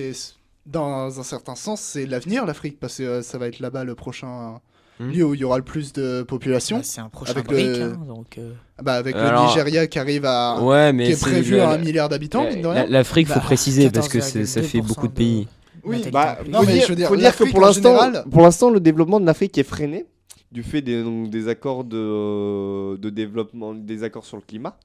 dans un certain sens, c'est l'avenir, l'Afrique, parce que ça va être là-bas le prochain lieu où il y aura le plus de population. C'est un prochain Avec break, le- hein, donc. Avec Alors- le Nigeria qui arrive à. Ouais, Qui mais est prévu à 1 milliard d'habitants, mine de rien. l'Afrique, faut Bah, préciser parce que ça fait 14,2% beaucoup de pays. Oui, natalité Bah, incluse. non, mais je veux dire, faut dire que l'Afrique, pour en l'instant, général- le développement de l'Afrique est freiné du fait des accords de développement, des accords sur le climat.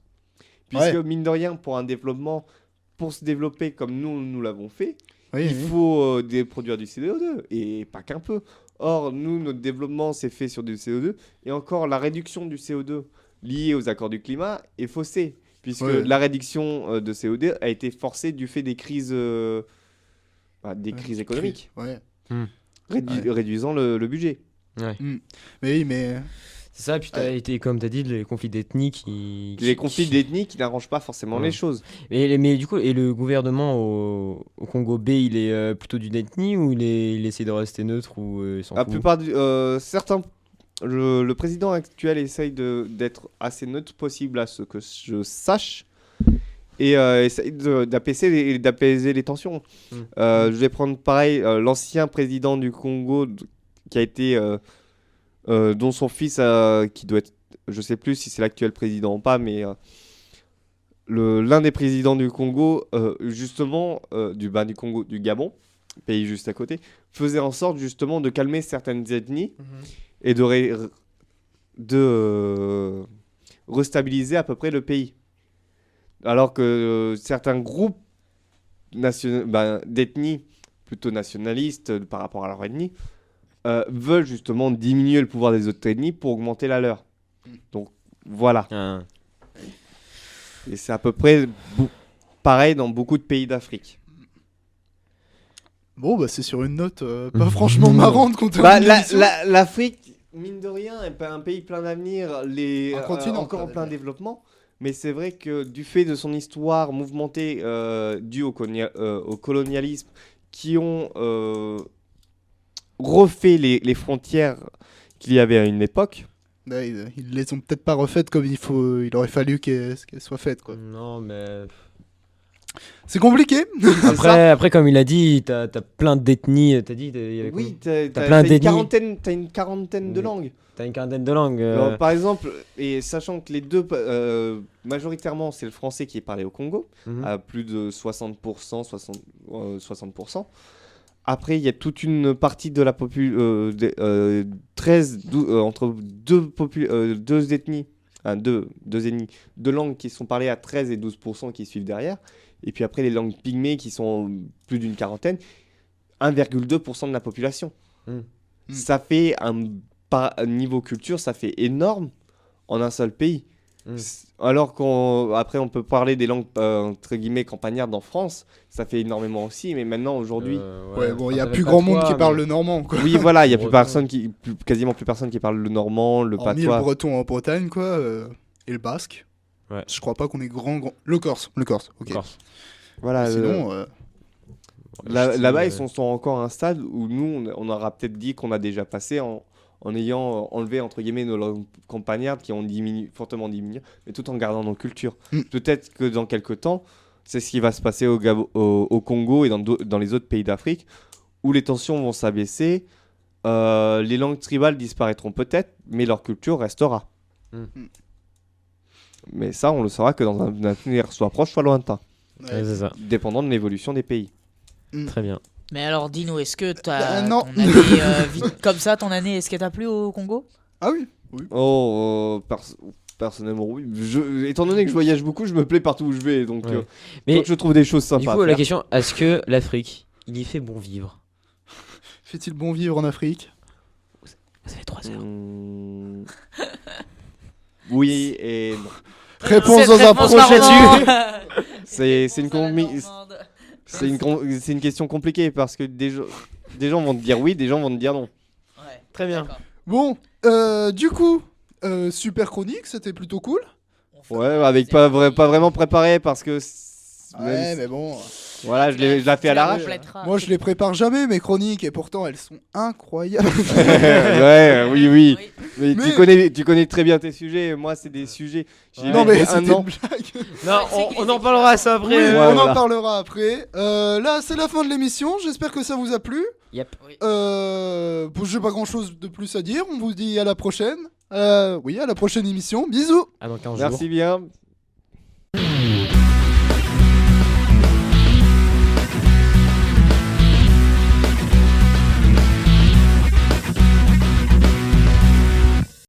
Puisque, Ouais. mine de rien, pour se développer comme nous l'avons fait, Oui, il oui. faut produire du CO2, et pas qu'un peu. Or, notre développement s'est fait sur du CO2, et encore, la réduction du CO2 liée aux accords du climat est faussée, puisque Ouais. la réduction de CO2 a été forcée du fait des crises, crises économiques, Ouais. réduisant le budget. Mais oui, mais. C'est ça, puis t'as été, comme t'as dit, les conflits d'ethnie qui... Les conflits d'ethnie qui n'arrangent pas forcément Ouais. les choses. Mais du coup, et le gouvernement au Congo B, il est plutôt d'une ethnie ou il essaie de rester neutre ou il s'en La fout plupart le président actuel essaye d'être assez neutre possible à ce que je sache et essaye d'apaiser les tensions. Je vais prendre pareil l'ancien président du Congo qui a été dont son fils qui doit être, je sais plus si c'est l'actuel président ou pas, mais l'un des présidents du Congo justement du Congo, du Gabon, pays juste à côté, faisait en sorte justement de calmer certaines ethnies et de restabiliser à peu près le pays. Alors que certains groupes d'ethnie plutôt nationalistes par rapport à leur ethnie veulent justement diminuer le pouvoir des autres ethnies pour augmenter la leur. Donc voilà. Ah. Et c'est à peu près pareil dans beaucoup de pays d'Afrique. Bon, bah, c'est sur une note pas franchement marrante qu'on termine Bah, l'émission. L'Afrique, mine de rien, est un pays plein d'avenir, Un continent, encore en plein plein d'avenir. développement. Mais c'est vrai que du fait de son histoire mouvementée due au colonialisme, qui ont refait les frontières qu'il y avait à une époque, Ouais, ils les ont peut-être pas refaites comme il aurait fallu qu'elles soient faites, quoi. Non, mais... C'est compliqué. Après, comme il a dit, t'as plein d'ethnies, t'as dit il y avait oui, combien t'as plein d'ethnies. t'as une quarantaine de Oui. langues. T'as une quarantaine de langues. Alors, par exemple, et sachant que les deux, majoritairement, c'est le français qui est parlé au Congo, Mhm. à plus de 60%. Après, il y a toute une partie de la population, 13, entre deux ethnies, deux ethnies, deux langues qui sont parlées à 13 et 12% qui suivent derrière. Et puis après, les langues pygmées qui sont plus d'une quarantaine, 1,2% de la population. Mm. Ça fait niveau culture, ça fait énorme en un seul pays. Mm. Alors qu'après, on peut parler des langues entre guillemets campagnardes en France, ça fait énormément aussi. Mais maintenant, aujourd'hui, Ouais, bon, il y a enfin, plus t'avais grand pas monde qui toi, parle mais- le normand, quoi. oui, voilà, il y a Heureusement. quasiment plus personne qui parle le normand, le Hormis le patois. breton en Bretagne, quoi, et le basque. Ouais. Je crois pas qu'on est grand. Le corse, ok. Corse. Voilà, Sinon, là-bas, ils sont encore à un stade où nous, on aura peut-être dit qu'on a déjà passé en ayant enlevé, entre guillemets, nos langues campagnardes qui ont fortement diminué, mais tout en gardant nos cultures. Mm. Peut-être que dans quelques temps, c'est ce qui va se passer au Congo et dans les autres pays d'Afrique, où les tensions vont s'abaisser, les langues tribales disparaîtront peut-être, mais leur culture restera. Mm. Mais ça, on le saura que dans un avenir soit proche, soit lointain, ouais. Ouais, c'est ça. dépendant de l'évolution des pays. Très bien. Mais alors, dis-nous, est-ce que t'as non. ton année vite comme ça, ton année, est-ce qu'elle t'a plu au Congo? Ah oui. Personnellement, oui. Étant donné que je voyage beaucoup, je me plais partout où je vais. Donc, Ouais. mais Mais je trouve des choses sympas. du à coup, la faire. question, est-ce que l'Afrique, il y fait bon vivre? Fait-il bon vivre en Afrique? Vous avez 3 heures. Oui et non. Réponse Cette dans un réponse prochain normande. C'est une Réponse à la combi- normande. c'est une question compliquée parce que des gens vont te dire oui, des gens vont te dire non. Ouais, Très bien. d'accord. Bon, du coup, super chronique, c'était plutôt cool. On fait- Ouais, avec c'est pas parti. vraiment préparé parce que Ouais, mais bon. Voilà, je la fais à l'arrache. Moi, je les prépare jamais, mes chroniques, et pourtant, elles sont incroyables. Ouais, oui. Mais Mais- tu connais très bien tes sujets. Moi, c'est des sujets. J'y Non, vais mais un c'était an. une blague. Non, on en parlera ça après. Oui, Ouais, on en voilà. parlera après. Là, c'est la fin de l'émission. J'espère que ça vous a plu. Yep. J'ai pas grand chose de plus à dire. On vous dit à la prochaine. Oui, à la prochaine émission. Bisous. À dans 15 jours. Merci bien.